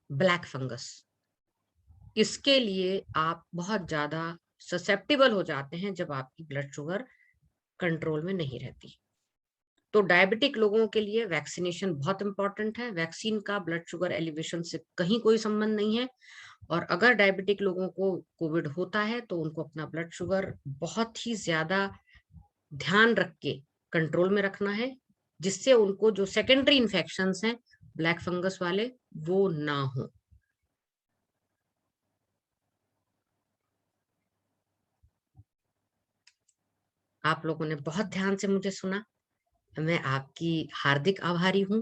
Speaker 3: ब्लैक फंगस, इसके लिए आप बहुत ज्यादा ससेप्टेबल हो जाते हैं जब आपकी ब्लड शुगर कंट्रोल में नहीं रहती। तो डायबिटिक लोगों के लिए वैक्सीनेशन बहुत इंपॉर्टेंट है। वैक्सीन का ब्लड शुगर एलिवेशन से कहीं कोई संबंध नहीं है, और अगर डायबिटिक लोगों को कोविड होता है तो उनको अपना ब्लड शुगर बहुत ही ज्यादा ध्यान रख के कंट्रोल में रखना है, जिससे उनको जो सेकेंडरी इन्फेक्शंस हैं ब्लैक फंगस वाले वो ना हो। आप लोगों ने बहुत ध्यान से मुझे सुना, मैं आपकी हार्दिक आभारी हूँ,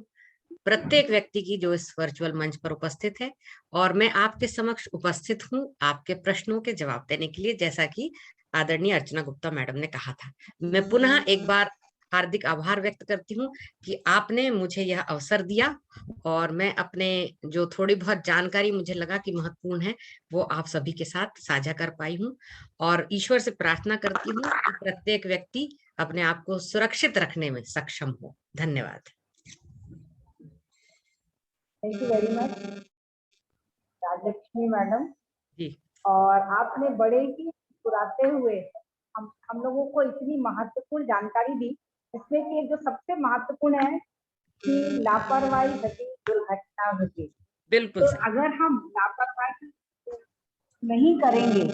Speaker 3: प्रत्येक व्यक्ति की जो इस वर्चुअल मंच पर उपस्थित है, और मैं आपके समक्ष उपस्थित हूँ आपके प्रश्नों के जवाब देने के लिए, जैसा कि आदरणीय अर्चना गुप्ता मैडम ने कहा था। मैं पुनः एक बार हार्दिक आभार व्यक्त करती हूँ कि आपने मुझे यह अवसर दिया, और मैं अपने जो थोड़ी बहुत जानकारी मुझे लगा कि महत्वपूर्ण है वो आप सभी के साथ साझा कर पाई हूँ, और ईश्वर से प्रार्थना करती हूँ कि प्रत्येक व्यक्ति अपने आप को सुरक्षित रखने में सक्षम हो। धन्यवाद।
Speaker 2: Thank you very much Rajalakshmi madam.
Speaker 3: जी,
Speaker 2: और आपने बड़े ही मुस्कुराते हुए हम लोगों को इतनी महत्वपूर्ण जानकारी दी, जिसमें कि जो सबसे महत्वपूर्ण है कि लापरवाही घटी दुर्घटना घटी।
Speaker 3: बिल्कुल
Speaker 2: तो
Speaker 3: सही।
Speaker 2: अगर हम लापरवाही नहीं करेंगे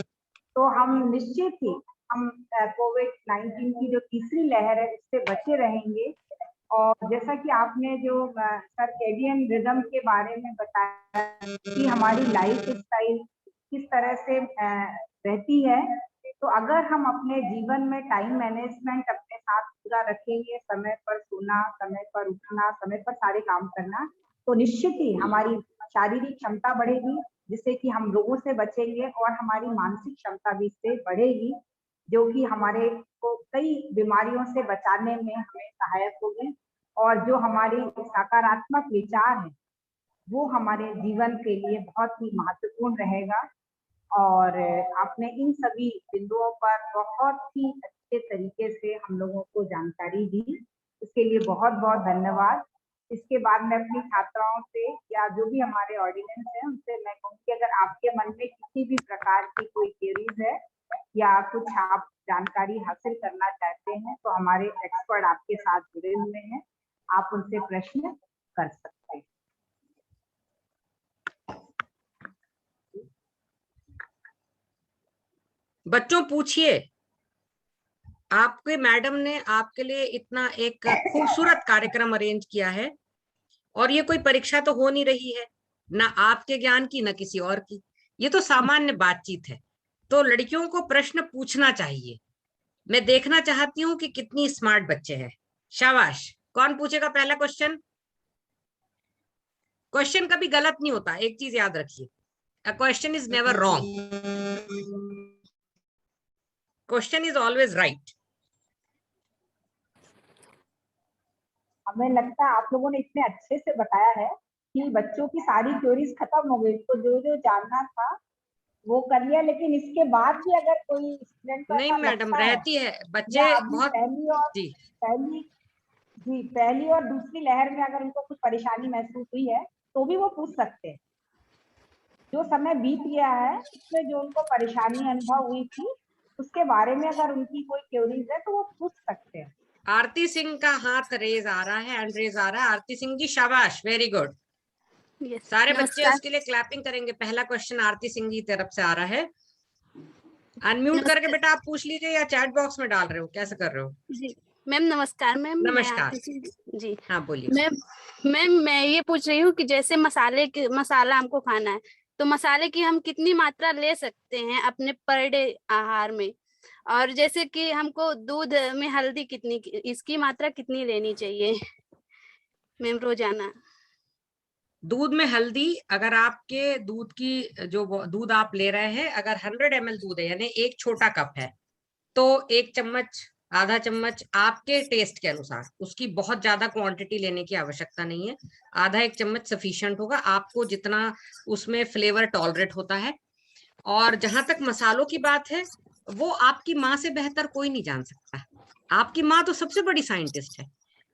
Speaker 2: तो हम निश्चित ही हम कोविड-19 की जो तीसरी लहर है उससे बचे रहेंगे। और जैसा कि आपने जो सर्केडियन रिदम के बारे में बताया कि हमारी लाइफ स्टाइल किस तरह से रहती है, तो अगर हम अपने जीवन में टाइम मैनेजमेंट अपने साथ पूरा रखेंगे, समय पर सोना, समय पर उठना, समय पर सारे काम करना, तो निश्चित ही हमारी शारीरिक क्षमता बढ़ेगी, जिससे कि हम रोगों से बचेंगे, और हमारी मानसिक क्षमता भी इससे बढ़ेगी, जो कि हमारे को कई बीमारियों से बचाने में हमें सहायक होंगे। और जो हमारी सकारात्मक विचार है वो हमारे जीवन के लिए बहुत ही महत्वपूर्ण रहेगा। और आपने इन सभी बिंदुओं पर बहुत ही अच्छे तरीके से हम लोगों को जानकारी दी, इसके इसके लिए बहुत बहुत धन्यवाद। इसके बाद मैं अपनी छात्राओं से या जो भी हमारे ऑडियंस है उनसे मैं कहूँगी, अगर आपके मन में किसी भी प्रकार की कोई क्वेरीज है या कुछ आप जानकारी हासिल करना चाहते हैं तो हमारे एक्सपर्ट आपके साथ जुड़े हुए हैं, आप उनसे प्रश्न कर सकते हैं।
Speaker 3: बच्चों पूछिए, आपके मैडम ने आपके लिए इतना एक खूबसूरत कार्यक्रम अरेंज किया है और ये कोई परीक्षा तो हो नहीं रही है, ना आपके ज्ञान की ना किसी और की, ये तो सामान्य बातचीत है। तो लड़कियों को प्रश्न पूछना चाहिए। मैं देखना चाहती हूँ कि कितनी स्मार्ट बच्चे हैं। शाबाश, कौन पूछेगा पहला क्वेश्चन? क्वेश्चन कभी गलत नहीं होता, एक चीज याद रखिए, a question is never wrong, question is always right.
Speaker 2: हमें लगता है आप लोगों ने इतने अच्छे से बताया है कि बच्चों की सारी क्वेरीज खत्म हो गई, तो जो जो जानना था वो कर लिया। लेकिन इसके बाद भी अगर कोई स्टूडेंट को
Speaker 3: नहीं
Speaker 2: ऐसा
Speaker 3: मैडम,
Speaker 2: लगता है
Speaker 3: रहती है,
Speaker 2: या
Speaker 3: बच्चे
Speaker 2: अभी
Speaker 3: बहुत
Speaker 2: पहली पहली और दूसरी लहर में अगर उनको कुछ परेशानी महसूस हुई है तो भी वो पूछ सकते हैं। जो समय बीत गया है उसमें जो उनको परेशानी अनुभव हुई थी उसके बारे में अगर उनकी कोई क्वेरीज है तो वो पूछ सकते हैं।
Speaker 3: आरती सिंह का हाथ रेज आ रहा है, हैंड रेज आ रहा है। आरती सिंह जी शाबाश, वेरी गुड। सारे बच्चे उसके लिए क्लैपिंग करेंगे। पहला क्वेश्चन आरती सिंह जी तरफ से आ रहा है। अनम्यूट करके बेटा आप पूछ लीजिए या चैट बॉक्स में डाल रहे हो, कैसे कर रहे हो?
Speaker 4: जी मैम नमस्कार। मैम
Speaker 3: नमस्कार।
Speaker 4: जी
Speaker 3: हाँ बोलिए।
Speaker 4: मैम मैं ये पूछ रही हूँ कि जैसे मसाला हमको खाना है तो मसाले की हम कितनी मात्रा ले सकते हैं अपने पर डे आहार में, और जैसे कि हमको दूध में हल्दी कितनी, इसकी मात्रा कितनी लेनी चाहिए मैम रोजाना?
Speaker 3: दूध में हल्दी, अगर आपके दूध की जो दूध आप ले रहे हैं अगर 100 ml दूध है यानी एक छोटा कप है तो 1 चम्मच, आधा चम्मच आपके टेस्ट के अनुसार, उसकी बहुत ज्यादा क्वांटिटी लेने की आवश्यकता नहीं है। आधा 1 चम्मच सफिशिएंट होगा, आपको जितना उसमें फ्लेवर टॉलरेट होता है। और जहां तक मसालों की बात है, वो आपकी माँ से बेहतर कोई नहीं जान सकता। आपकी माँ तो सबसे बड़ी साइंटिस्ट है।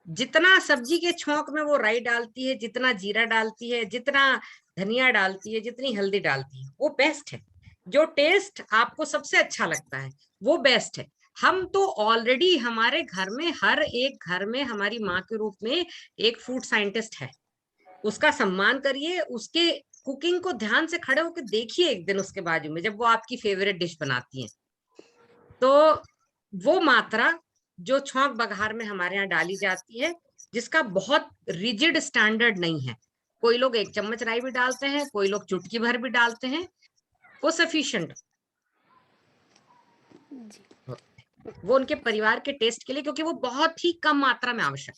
Speaker 3: जितना सब्जी के छौंक में वो राई डालती है, जितना जीरा डालती है, जितना धनिया डालती है, जितनी हल्दी डालती है, वो बेस्ट है। जो टेस्ट आपको सबसे अच्छा लगता है वो बेस्ट है। हम तो ऑलरेडी हमारे घर में, हर एक घर में हमारी माँ के रूप में एक फूड साइंटिस्ट है। उसका सम्मान करिए, उसके कुकिंग को ध्यान से खड़े होकर देखिए एक दिन उसके बाजू में, जब वो आपकी फेवरेट डिश बनाती है। तो वो मात्रा जो छौंक बघार में हमारे यहाँ डाली जाती है, जिसका बहुत रिजिड स्टैंडर्ड नहीं है, कोई लोग 1 चम्मच राई भी डालते हैं, कोई लोग चुटकी भर भी डालते हैं, वो सफिशिएंट, वो उनके परिवार के टेस्ट के लिए, क्योंकि वो बहुत ही कम मात्रा में आवश्यक।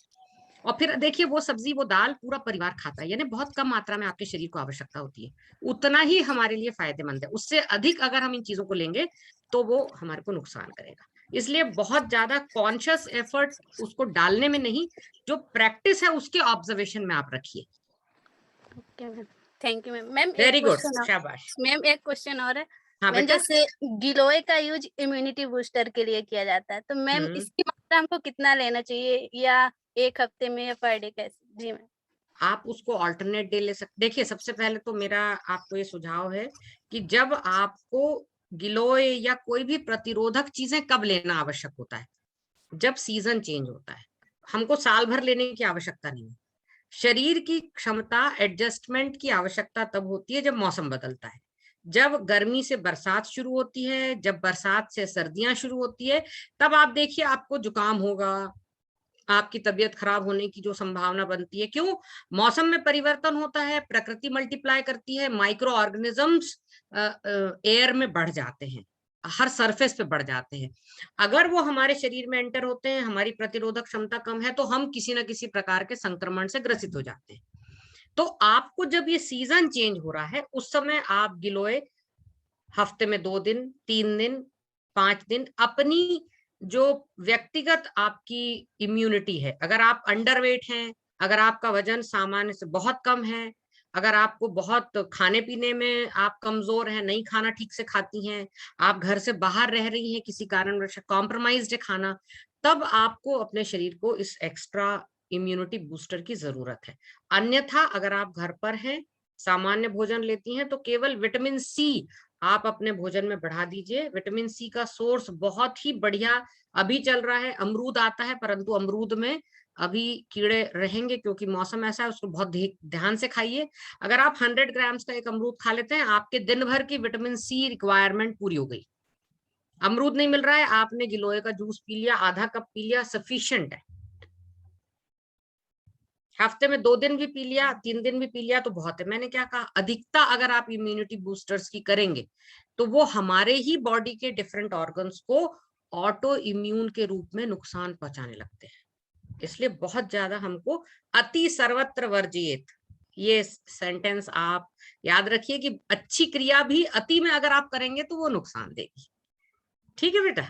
Speaker 3: और फिर देखिए वो सब्जी, वो दाल पूरा परिवार खाता है, यानी बहुत कम मात्रा में आपके शरीर को आवश्यकता होती है, उतना ही हमारे लिए फायदेमंद है। उससे अधिक अगर हम इन चीजों को लेंगे तो वो हमारे को नुकसान करेगा। इसलिए बहुत ज्यादा कॉन्शियस एफर्ट उसको डालने में नहीं, जो प्रैक्टिस है उसके ऑब्जर्वेशन में आप रखिए।
Speaker 4: Okay ma'am, thank you ma'am. Ma'am
Speaker 3: very good, शाबाश।
Speaker 4: मैम एक क्वेश्चन और है।
Speaker 3: हाँ
Speaker 4: मैम
Speaker 3: बेटा।
Speaker 4: जैसे गिलोय का यूज इम्यूनिटी बूस्टर के लिए किया जाता है, तो मैम इसकी मात्रा हमको कितना लेना चाहिए, या एक हफ्ते में या पर डे कैसे? जी मैम।
Speaker 3: आप उसको ऑल्टरनेट डे ले सकते। देखिए सबसे पहले तो मेरा आपको ये सुझाव है कि जब आपको गिलोय या कोई भी प्रतिरोधक चीजें कब लेना आवश्यक होता है, जब सीजन चेंज होता है। हमको साल भर लेने की आवश्यकता नहीं है। शरीर की क्षमता एडजस्टमेंट की आवश्यकता तब होती है जब मौसम बदलता है, जब गर्मी से बरसात शुरू होती है, जब बरसात से सर्दियां शुरू होती है, तब आप देखिए आपको जुकाम होगा, आपकी तबीयत खराब होने की जो संभावना बनती है। क्यों? मौसम में परिवर्तन होता है, प्रकृति मल्टीप्लाई करती है, माइक्रो ऑर्गेनिजम्स एयर में बढ़ जाते हैं, हर सरफेस पे बढ़ जाते हैं। अगर वो हमारे शरीर में एंटर होते हैं, हमारी प्रतिरोधक क्षमता कम है, तो हम किसी ना किसी प्रकार के संक्रमण से ग्रसित हो जाते हैं। तो आपको जब ये सीजन चेंज हो रहा है, उस समय आप गिलोय हफ्ते में 2 दिन, 3 दिन, 5 दिन, अपनी जो व्यक्तिगत आपकी इम्यूनिटी है, अगर आप अंडरवेट हैं, अगर आपका वजन सामान्य से बहुत कम है, अगर आपको बहुत खाने पीने में आप कमजोर हैं, नहीं खाना ठीक से खाती हैं, आप घर से बाहर रह रही हैं, किसी कारणवश कॉम्प्रोमाइज्ड है खाना, तब आपको अपने शरीर को इस एक्स्ट्रा इम्यूनिटी बूस्टर की जरूरत है। अन्यथा अगर आप घर पर हैं, सामान्य भोजन लेती हैं, तो केवल विटामिन सी आप अपने भोजन में बढ़ा दीजिए। विटामिन सी का सोर्स बहुत ही बढ़िया अभी चल रहा है, अमरूद आता है, परंतु अमरूद में अभी कीड़े रहेंगे क्योंकि मौसम ऐसा है, उसको बहुत ध्यान से खाइए। अगर आप 100 ग्राम्स का एक अमरूद खा लेते हैं, आपके दिन भर की विटामिन सी रिक्वायरमेंट पूरी हो गई। अमरूद नहीं मिल रहा है, आपने गिलोय का जूस पी लिया, आधा कप पी लिया, सफिशिएंट है। हफ्ते में 2 दिन भी पी लिया, 3 दिन भी पी लिया तो बहुत है। मैंने क्या कहा, अधिकता अगर आप इम्यूनिटी बूस्टर्स की करेंगे तो वो हमारे ही बॉडी के डिफरेंट ऑर्गन्स को ऑटो इम्यून के रूप में नुकसान पहुंचाने लगते हैं। इसलिए बहुत ज्यादा हमको अति सर्वत्र वर्जित, ये सेंटेंस आप याद रखिए कि अच्छी क्रिया भी अति में अगर आप करेंगे तो वो नुकसान देगी। ठीक है बेटा?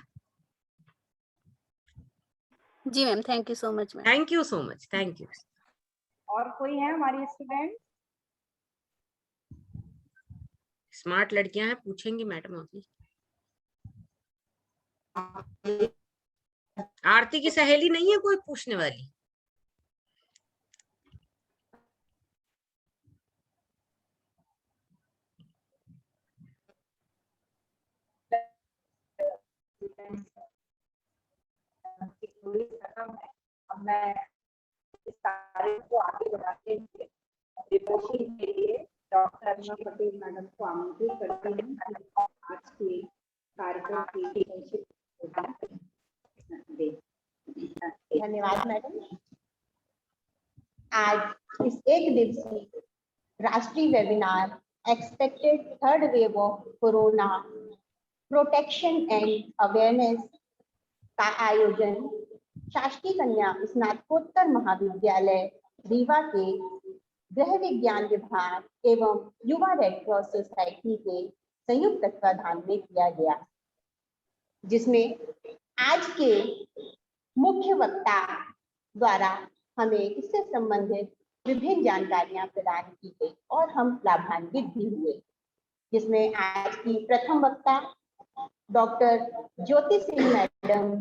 Speaker 4: जी ma'am, thank you so much ma'am.
Speaker 3: Thank you so much, thank you.
Speaker 2: और कोई है हमारी स्टूडेंट?
Speaker 3: स्मार्ट लड़कियां हैं, पूछेंगी मैडम अभी। आरती की सहेली नहीं है कोई पूछने वाली?
Speaker 2: अब मैं इस कार्य को आगे बढ़ाते हुए रिपोर्टिंग के लिए डॉक्टर अरुणा पटेल मैडम को आमंत्रित करती हूँ आज के कार्यक्रम की।
Speaker 5: धन्यवाद मैडम। आज इस एक दिवसीय राष्ट्रीय webinar expected third wave of corona protection and awareness का आयोजन शासकीय कन्या स्नातकोत्तर महाविद्यालय रीवा के गृह विज्ञान विभाग एवं युवा रेड क्रॉस सोसाइटी के संयुक्त तत्वाधान में किया गया, जिसमें आज के मुख्य वक्ता द्वारा हमें इससे संबंधित विभिन्न जानकारियां प्रदान की गई और हम लाभान्वित भी हुए। जिसमें आज की प्रथम वक्ता डॉक्टर ज्योति सिंह मैडम,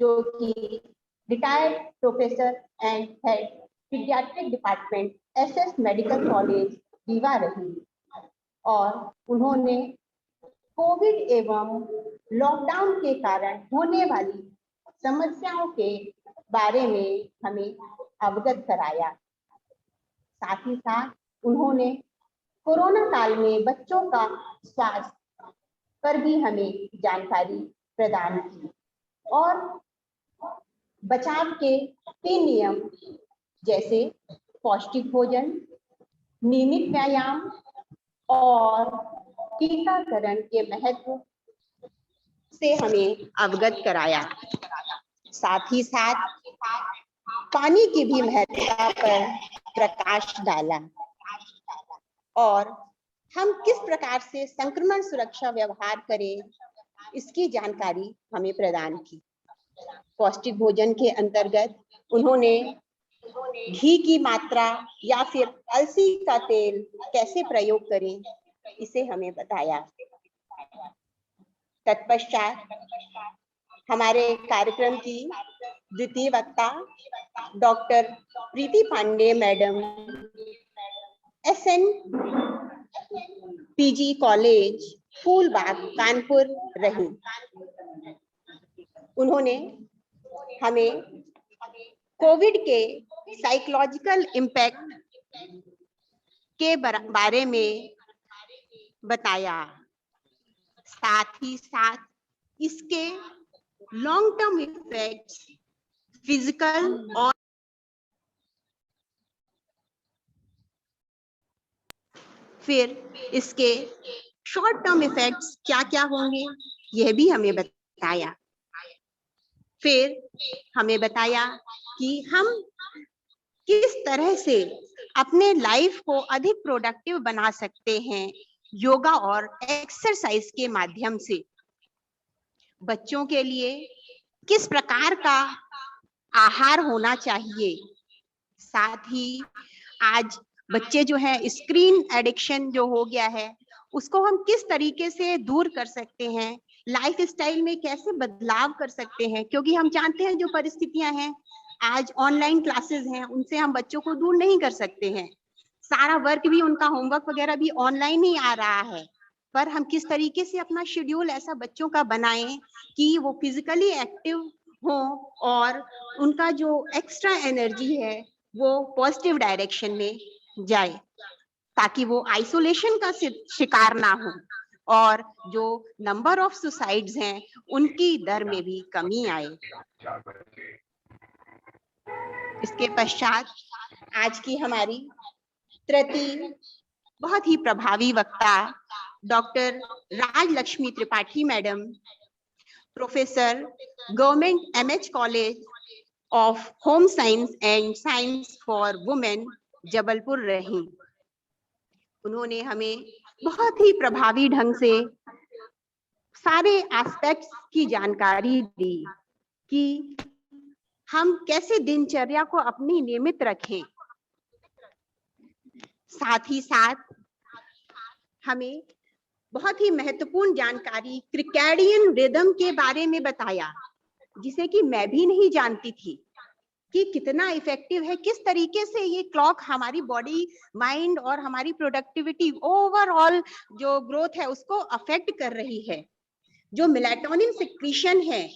Speaker 5: जो कि retired professor and head paediatric department SS medical college Rewa रही, और उन्होंने कोविड एवं लॉकडाउन के कारण होने वाली समस्याओं के बारे में हमें अवगत कराया। साथ ही साथ उन्होंने कोरोना काल में बच्चों का स्वास्थ्य पर भी हमें जानकारी प्रदान की और बचाव के 3 नियम जैसे पौष्टिक भोजन, नियमित व्यायाम और टीकाकरण के महत्व से हमें अवगत कराया। साथ ही साथ पानी की भी महत्वता पर प्रकाश डाला और हम किस प्रकार से संक्रमण सुरक्षा व्यवहार करें इसकी जानकारी हमें प्रदान की। पौष्टिक भोजन के अंतर्गत उन्होंने घी की मात्रा या फिर अलसी का तेल कैसे प्रयोग करें इसे हमें बताया। तत्पश्चात हमारे कार्यक्रम की द्वितीय वक्ता doctor Preeti Pandey madam, SN PG college Phoolbagh Kanpur रही। उन्होंने हमें कोविड के साइकोलॉजिकल इम्पैक्ट के बारे में बताया, साथ ही साथ इसके लॉन्ग टर्म इफेक्ट्स फिजिकल और फिर इसके शॉर्ट टर्म इफेक्ट्स क्या क्या होंगे यह भी हमें बताया। फिर हमें बताया कि हम किस तरह से अपने लाइफ को अधिक प्रोडक्टिव बना सकते हैं योगा और एक्सरसाइज के माध्यम से। बच्चों के लिए किस प्रकार का आहार होना चाहिए, साथ ही आज बच्चे जो है स्क्रीन एडिक्शन जो हो गया है उसको हम किस तरीके से दूर कर सकते हैं, लाइफ स्टाइल में कैसे बदलाव कर सकते हैं, क्योंकि हम जानते हैं जो परिस्थितियां हैं आज ऑनलाइन क्लासेस हैं उनसे हम बच्चों को दूर नहीं कर सकते हैं, सारा वर्क भी उनका होमवर्क वगैरह भी ऑनलाइन ही आ रहा है, पर हम किस तरीके से अपना शेड्यूल ऐसा बच्चों का बनाएं कि वो फिजिकली एक्टिव हो और उनका जो एक्स्ट्रा एनर्जी है वो पॉजिटिव डायरेक्शन में जाए, ताकि वो आइसोलेशन का शिकार ना हो और जो नंबर ऑफ सुसाइड्स हैं उनकी दर में भी कमी आए। इसके पश्चात आज की हमारी तृतीय बहुत ही प्रभावी वक्ता doctor Rajlakshmi Tripathi madam, professor government MH college of home science and science for women Jabalpur रही। उन्होंने हमें बहुत ही प्रभावी ढंग से सारे एस्पेक्ट्स की जानकारी दी कि हम कैसे दिनचर्या को अपनी नियमित रखें, साथ ही साथ हमें बहुत ही महत्वपूर्ण जानकारी क्रिकेडियन रिदम के बारे में बताया, जिसे कि मैं भी नहीं जानती थी कि कितना इफेक्टिव है, किस तरीके से ये क्लॉक हमारी बॉडी, माइंड और हमारी प्रोडक्टिविटी, ओवरऑल जो ग्रोथ है उसको अफेक्ट कर रही है। जो मेलाटोनिन सिक्रीशन है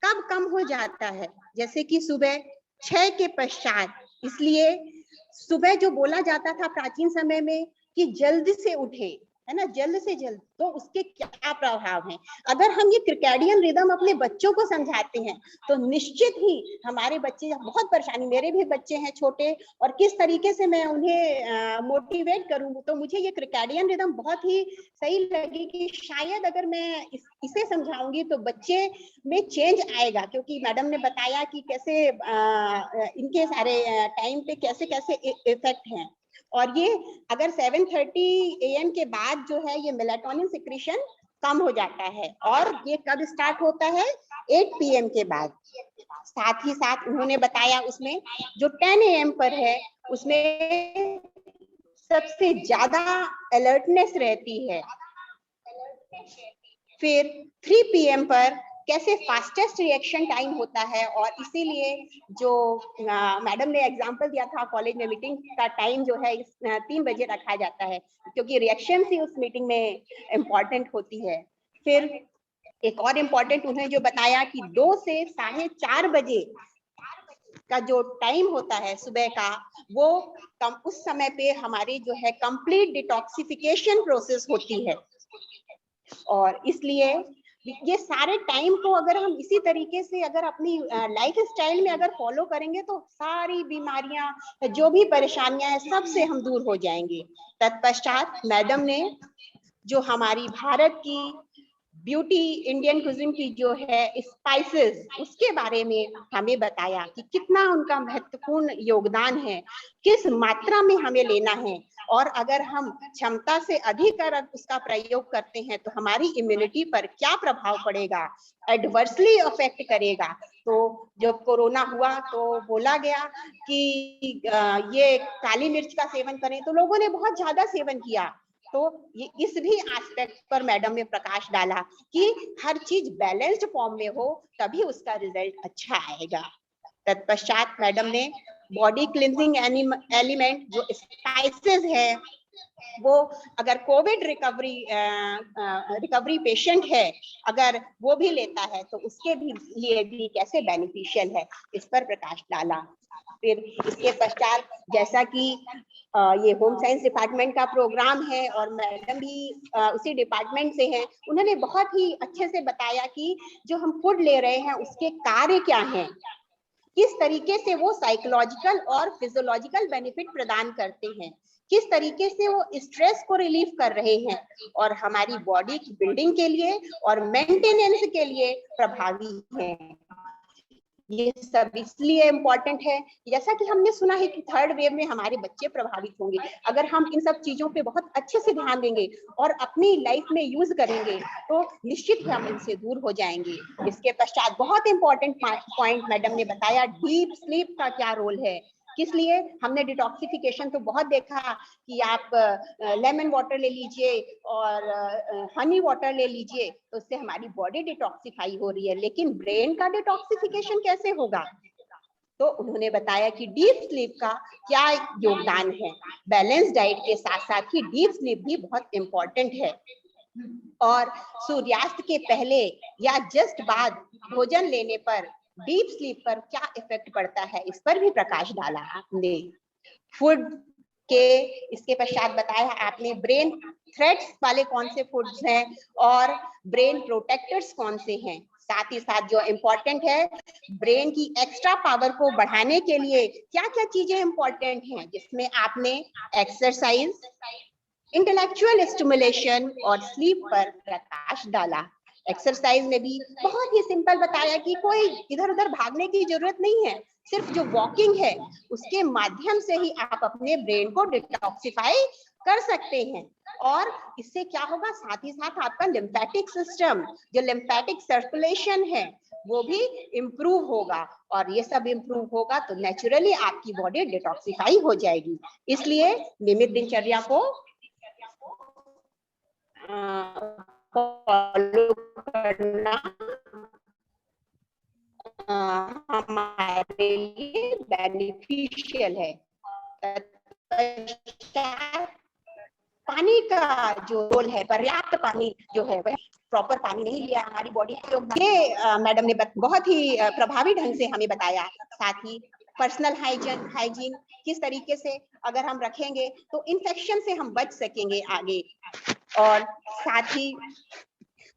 Speaker 5: कब कम हो जाता है, जैसे कि सुबह 6 के पश्चात, इसलिए सुबह जो बोला जाता था प्राचीन समय में कि जल्द से उठे, है ना, जल्द से जल्द, तो उसके क्या प्रभाव हैं। अगर हम ये क्रिकेडियन रिदम अपने बच्चों को समझाते हैं तो निश्चित ही हमारे बच्चे, बहुत परेशानी, मेरे भी बच्चे हैं छोटे, और किस तरीके से मैं उन्हें मोटिवेट करूं, तो मुझे ये क्रिकेडियन रिदम बहुत ही सही लगी कि शायद अगर मैं इसे समझाऊंगी तो बच्चे में चेंज आएगा, क्योंकि मैडम ने बताया कि कैसे इनके सारे टाइम पे कैसे कैसे इफेक्ट हैं। और ये अगर 7:30 AM के बाद जो है ये मेलाटोनिन सिक्रीशन कम हो जाता है, और ये कब स्टार्ट होता है, 8 PM के बाद। साथ ही साथ उन्होंने बताया उसमें जो 10 AM पर है उसमें सबसे ज्यादा अलर्टनेस रहती है, फिर 3 PM पर कैसे फास्टेस्ट रिएक्शन टाइम होता है, और इसीलिए जो मैडम ने एग्जांपल दिया था कॉलेज में, मीटिंग का टाइम जो है 3 बजे रखा जाता है, क्योंकि रिएक्शन ही उस मीटिंग में इम्पॉर्टेंट होती है। फिर एक और इम्पॉर्टेंट उन्हें जो बताया कि 2 से 4:30 बजे का जो टाइम होता है सुबह का, वो उस समय पे हमारी जो है कंप्लीट डिटॉक्सिफिकेशन प्रोसेस होती है, और इसलिए ये सारे टाइम को अगर हम इसी तरीके से अगर अपनी लाइफ स्टाइल में अगर फॉलो करेंगे तो सारी बीमारियां, जो भी परेशानियां हैं, सबसे हम दूर हो जाएंगे। तत्पश्चात मैडम ने जो हमारी भारत की ब्यूटी, इंडियन कुजिन की जो है स्पाइसेस, उसके बारे में हमें बताया कि कितना उनका महत्वपूर्ण योगदान है, किस मात्रा में हमें लेना है, और अगर हम क्षमता से अधिक अगर उसका प्रयोग करते हैं तो हमारी इम्यूनिटी पर क्या प्रभाव पड़ेगा, एडवर्सली अफेक्ट करेगा। तो जब कोरोना हुआ तो बोला गया कि ये काली मिर्च का सेवन करें, तो लोगों ने बहुत ज्यादा सेवन किया, तो ये इस भी एस्पेक्ट पर मैडम ने प्रकाश डाला कि हर चीज बैलेंस्ड फॉर्म में हो तभी उसका रिजल्ट अच्छा आएगा। तत्पश्चात मैडम ने बॉडी क्लींजिंग एलिमेंट जो स्पाइसेस है, वो अगर कोविड रिकवरी पेशेंट है अगर वो भी लेता है तो उसके भी लिए भी कैसे बेनिफिशियल है, इस पर प्रकाश डाला। फिर इसके पश्चात जैसा कि ये होम साइंस डिपार्टमेंट का प्रोग्राम है और मैडम भी उसी डिपार्टमेंट से हैं, उन्होंने बहुत ही अच्छे से बताया कि जो हम फूड ले रहे हैं उसके कार्य क्या हैं, किस तरीके से वो साइकोलॉजिकल और फिजियोलॉजिकल बेनिफिट प्रदान करते हैं, किस तरीके से वो स्ट्रेस को रिलीव कर रहे हैं और हमारी बॉडी की बिल्डिंग के लिए और मेंटेनेंस के लिए प्रभावी हैं। ये सब इसलिए इम्पोर्टेंट है, जैसा कि हमने सुना है कि 3rd वेव में हमारे बच्चे प्रभावित होंगे। अगर हम इन सब चीजों पे बहुत अच्छे से ध्यान देंगे और अपनी लाइफ में यूज करेंगे तो निश्चित ही हम इनसे दूर हो जाएंगे। इसके पश्चात बहुत इंपॉर्टेंट पॉइंट मैडम ने बताया, डीप स्लीप का क्या रोल है। किस लिए? हमने डिटॉक्सिफिकेशन तो बहुत देखा कि आप लेमन वाटर ले लीजिए और हनी वाटर ले लीजिए तो उससे हमारी बॉडी डिटॉक्सिफाई हो रही है, लेकिन ब्रेन का डिटॉक्सिफिकेशन कैसे होगा? तो उन्होंने बताया कि डीप स्लीप का क्या योगदान है। बैलेंस डाइट के साथ साथ ही डीप स्लीप भी बहुत इंपॉर्टेंट है, और सूर्यास्त के पहले या जस्ट बाद भोजन लेने पर डीप स्लीप पर क्या इफेक्ट पड़ता है, इस पर भी प्रकाश डाला आपने। फूड के इसके पश्चात बताया आपने ब्रेन थ्रेट्स वाले कौन से फूड्स हैं और ब्रेन प्रोटेक्टर्स कौन से हैं। साथ ही साथ जो इम्पोर्टेंट है, ब्रेन की एक्स्ट्रा पावर को बढ़ाने के लिए क्या क्या चीजें इंपॉर्टेंट हैं, जिसमें आपने एक्सरसाइज, इंटेलेक्चुअल स्टिमुलेशन और स्लीप पर प्रकाश डाला। एक्सरसाइज में भी बहुत ही सिंपल बताया कि कोई इधर उधर भागने की जरूरत नहीं है, सिर्फ जो वॉकिंग है उसके माध्यम से ही आप अपने ब्रेन को डिटॉक्सिफाई कर सकते हैं। और इससे क्या होगा, साथ ही साथ आपका लिम्फेटिक सिस्टम, जो लिम्फेटिक सर्कुलेशन है वो भी इम्प्रूव होगा, और ये सब इम्प्रूव होगा तो नेचुरली आपकी बॉडी डिटॉक्सिफाई हो जाएगी। इसलिए नियमित दिनचर्या को फॉलो करना हमारे लिए बेनिफिशियल है। पानी का जो रोल है, पर्याप्त पानी जो है वह प्रॉपर पानी नहीं लिया हमारी बॉडी को, ये मैडम ने बहुत ही प्रभावी ढंग से हमें बताया। साथ ही पर्सनल हाइजीन किस तरीके से अगर हम रखेंगे तो इन्फेक्शन से हम बच सकेंगे आगे, और साथ ही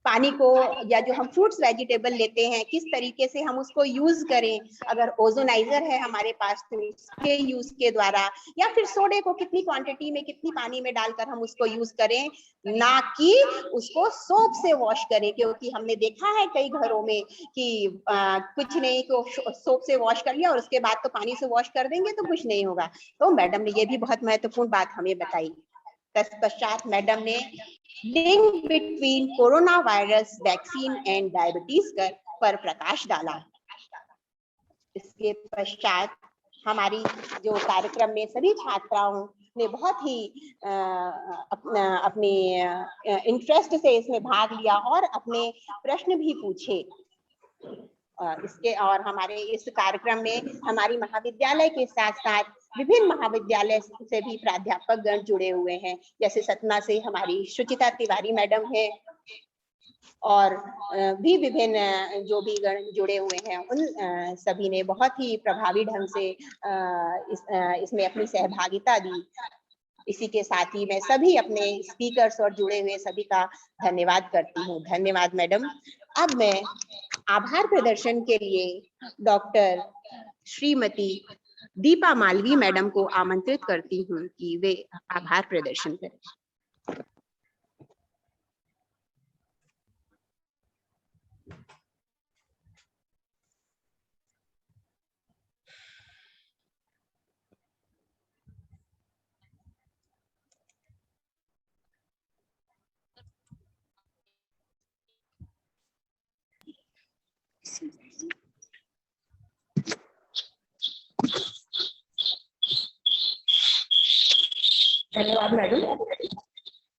Speaker 5: पानी को या जो हम फ्रूट्स वेजिटेबल लेते हैं किस तरीके से हम उसको यूज करें। अगर ओजोनाइजर है हमारे पास तो उसके यूज के द्वारा, या फिर सोडे को कितनी क्वांटिटी में कितनी पानी में डालकर हम उसको यूज करें, ना कि उसको सोप से वॉश करें, क्योंकि हमने देखा है कई घरों में कि कुछ नहीं तो सोप से वॉश कर लिया और उसके बाद तो पानी से वॉश कर देंगे तो कुछ नहीं होगा। तो मैडम ने ये भी बहुत महत्वपूर्ण बात हमें बताई। तत्पश्चात मैडम ने link between corona virus vaccine and diabetes पर प्रकाश डाला। इसके पश्चात हमारी जो कार्यक्रम में सभी छात्राओं ने बहुत ही अपने इंटरेस्ट से इसमें भाग लिया और अपने प्रश्न भी पूछे। इसके और हमारे इस कार्यक्रम में हमारी महाविद्यालय के साथ साथ विभिन्न महाविद्यालय से भी प्राध्यापक गण जुड़े हुए हैं, जैसे सतना से हमारी सुचिता तिवारी मैडम है, और भी विभिन्न जो भी गण जुड़े हुए हैं उन सभी ने बहुत ही प्रभावी ढंग से इसमें अपनी सहभागिता दी। इसी के साथ ही मैं सभी अपने स्पीकर्स और जुड़े हुए सभी का धन्यवाद करती हूँ। धन्यवाद मैडम। अब मैं आभार प्रदर्शन के लिए डॉक्टर श्रीमती दीपा मालवी मैडम को आमंत्रित करती हूँ कि वे आभार प्रदर्शन करें।
Speaker 6: धन्यवाद मैडम।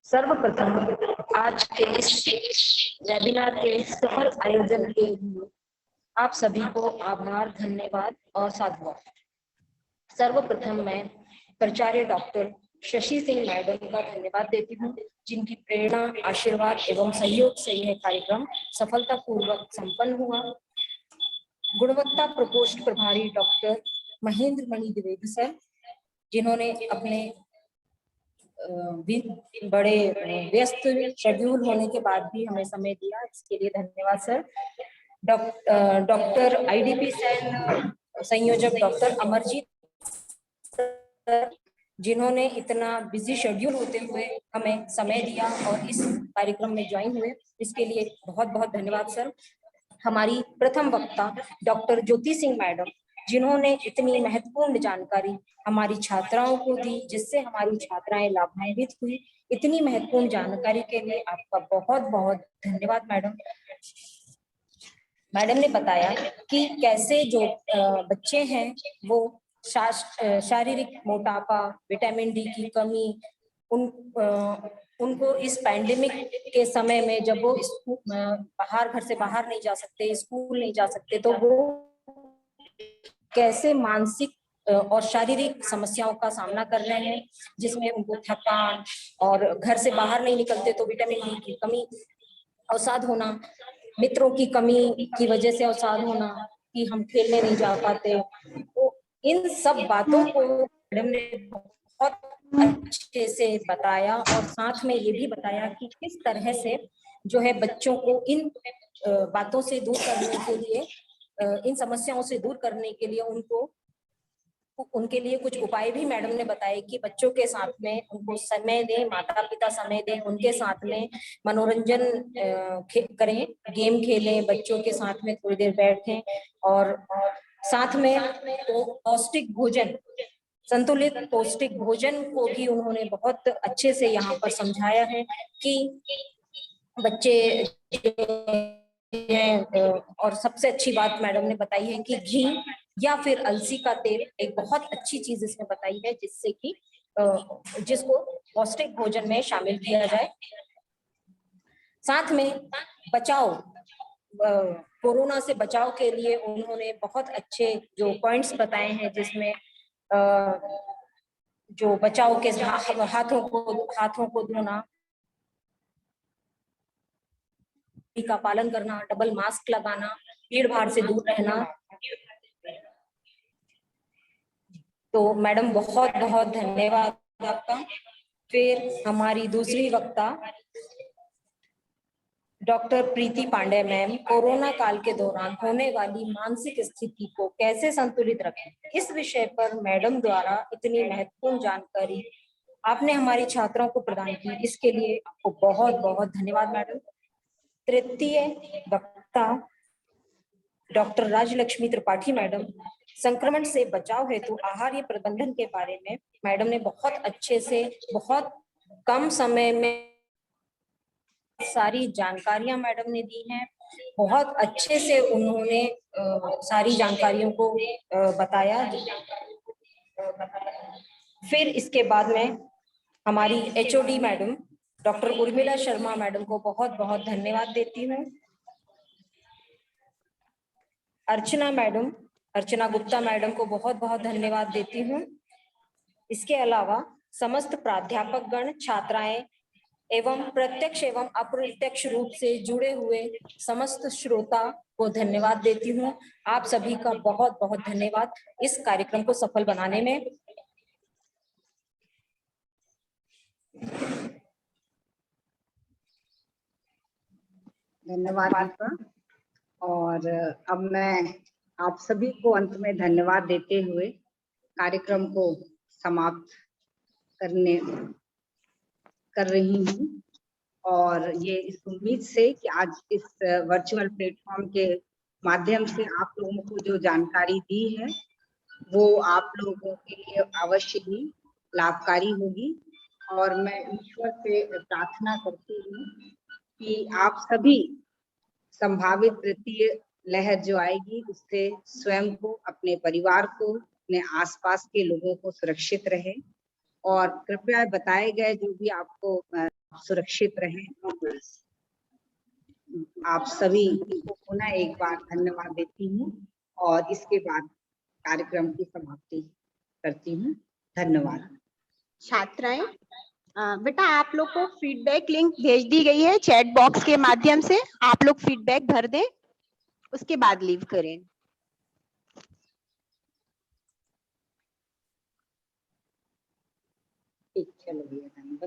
Speaker 6: सर्वप्रथम आज के इस वेबिनार के सफल आयोजन के लिए आप सभी को आभार, धन्यवाद और साधुवाद। सर्वप्रथम मैं प्राचार्य डॉक्टर शशि सिंह मैडम का धन्यवाद देती हूँ, जिनकी प्रेरणा, आशीर्वाद एवं सहयोग से यह कार्यक्रम सफलतापूर्वक संपन्न हुआ। गुणवत्ता प्रकोष्ठ प्रभारी डॉक्टर महेंद्र मणि द्विवेदी सर, जिन्होंने अपने बड़े व्यस्त शेड्यूल होने के बाद भी हमें समय दिया, इसके लिए धन्यवाद सर। डॉक्टर आईडीपी सेल संयोजक डॉक्टर अमरजीत सर, जिन्होंने इतना बिजी शेड्यूल होते हुए हमें समय दिया और इस कार्यक्रम में ज्वाइन हुए, इसके लिए बहुत बहुत धन्यवाद सर। हमारी प्रथम वक्ता डॉक्टर ज्योति सिंह मैडम, जिन्होंने इतनी महत्वपूर्ण जानकारी हमारी छात्राओं को दी, जिससे हमारी छात्राएं लाभान्वित हुई। इतनी महत्वपूर्ण जानकारी के लिए आपका बहुत बहुत धन्यवाद मैडम। मैडम ने बताया कि कैसे जो बच्चे हैं वो शारीरिक मोटापा, विटामिन डी की कमी, उनको इस पैंडेमिक के समय में जब वो बाहर, घर से बाहर नहीं जा सकते, स्कूल नहीं जा सकते, तो वो कैसे मानसिक और शारीरिक समस्याओं का सामना कर रहे हैं, जिसमें उनको थकान और घर से बाहर नहीं निकलते तो विटामिन डी की कमी, अवसाद होना, मित्रों की कमी की वजह से अवसाद होना कि हम खेलने नहीं जा पाते। तो इन सब बातों को मैडम ने बहुत अच्छे से बताया और साथ में ये भी बताया कि किस तरह से जो है बच्चों को इन बातों से दूर करने के लिए, इन समस्याओं से दूर करने के लिए उनके लिए कुछ उपाय भी मैडम ने बताए कि बच्चों के साथ में उनको समय दें, माता पिता समय दें, उनके साथ में मनोरंजन करें, गेम खेलें, बच्चों के साथ में थोड़ी देर बैठें और साथ में पौष्टिक भोजन, संतुलित पौष्टिक भोजन को भी उन्होंने बहुत अच्छे से यहाँ पर समझाया है कि बच्चे और सबसे अच्छी बात मैडम ने बताई है कि घी या फिर अलसी का तेल एक बहुत अच्छी चीज इसमें बताई है, जिससे कि जिसको पौष्टिक भोजन में शामिल किया जाए। साथ में बचाव, कोरोना से बचाव के लिए उन्होंने बहुत अच्छे जो पॉइंट्स बताए हैं, जिसमें जो बचाव के हाथों को धोना का पालन करना, डबल मास्क लगाना, भीड़ भाड़ से दूर रहना। तो मैडम बहुत बहुत धन्यवाद आपका। फिर हमारी दूसरी वक्ता doctor Preeti Pandey ma'am, corona काल के दौरान होने वाली मानसिक स्थिति को कैसे संतुलित रखें, इस विषय पर मैडम द्वारा इतनी महत्वपूर्ण जानकारी आपने हमारे छात्रों को प्रदान की, इसके लिए आपको बहुत बहुत धन्यवाद मैडम। तृतीय वक्ता डॉक्टर राजलक्ष्मी त्रिपाठी मैडम, संक्रमण से बचाव हेतु आहार प्रबंधन के बारे में मैडम ने बहुत अच्छे से, बहुत कम समय में सारी जानकारियां मैडम ने दी हैं, बहुत अच्छे से उन्होंने सारी जानकारियों को बताया। फिर इसके बाद में हमारी HOD madam doctor Urmila Sharma madam को बहुत बहुत धन्यवाद देती हूँ। अर्चना गुप्ता मैडम को बहुत बहुत धन्यवाद देती हूँ। इसके अलावा समस्त प्राध्यापक गण, छात्राएं एवं प्रत्यक्ष एवं अप्रत्यक्ष रूप से जुड़े हुए समस्त श्रोता को धन्यवाद देती हूँ। आप सभी का बहुत बहुत धन्यवाद इस कार्यक्रम को सफल बनाने में।
Speaker 2: धन्यवाद दीपा। और अब मैं आप सभी को अंत में धन्यवाद देते हुए कार्यक्रम को समाप्त कर रही हूँ, और ये इस उम्मीद से कि आज इस वर्चुअल प्लेटफॉर्म के माध्यम से आप लोगों को जो जानकारी दी है वो आप लोगों के लिए अवश्य ही लाभकारी होगी। और मैं ईश्वर से प्रार्थना करती हूँ कि आप सभी संभावित तृतीय लहर जो आएगी उससे स्वयं को, अपने परिवार को, अपने आसपास के लोगों को सुरक्षित रहे, और कृपया बताए गए जो भी आपको सुरक्षित रहे। आप सभी को पुनः एक बार धन्यवाद देती हूँ और इसके बाद कार्यक्रम की समाप्ति करती हूँ। धन्यवाद।
Speaker 5: छात्राएं, बेटा आप लोग को फीडबैक लिंक भेज दी गई है चैट बॉक्स के माध्यम से, आप लोग फीडबैक भर दें, उसके बाद लीव करें।
Speaker 2: ठीक, चलो भैया।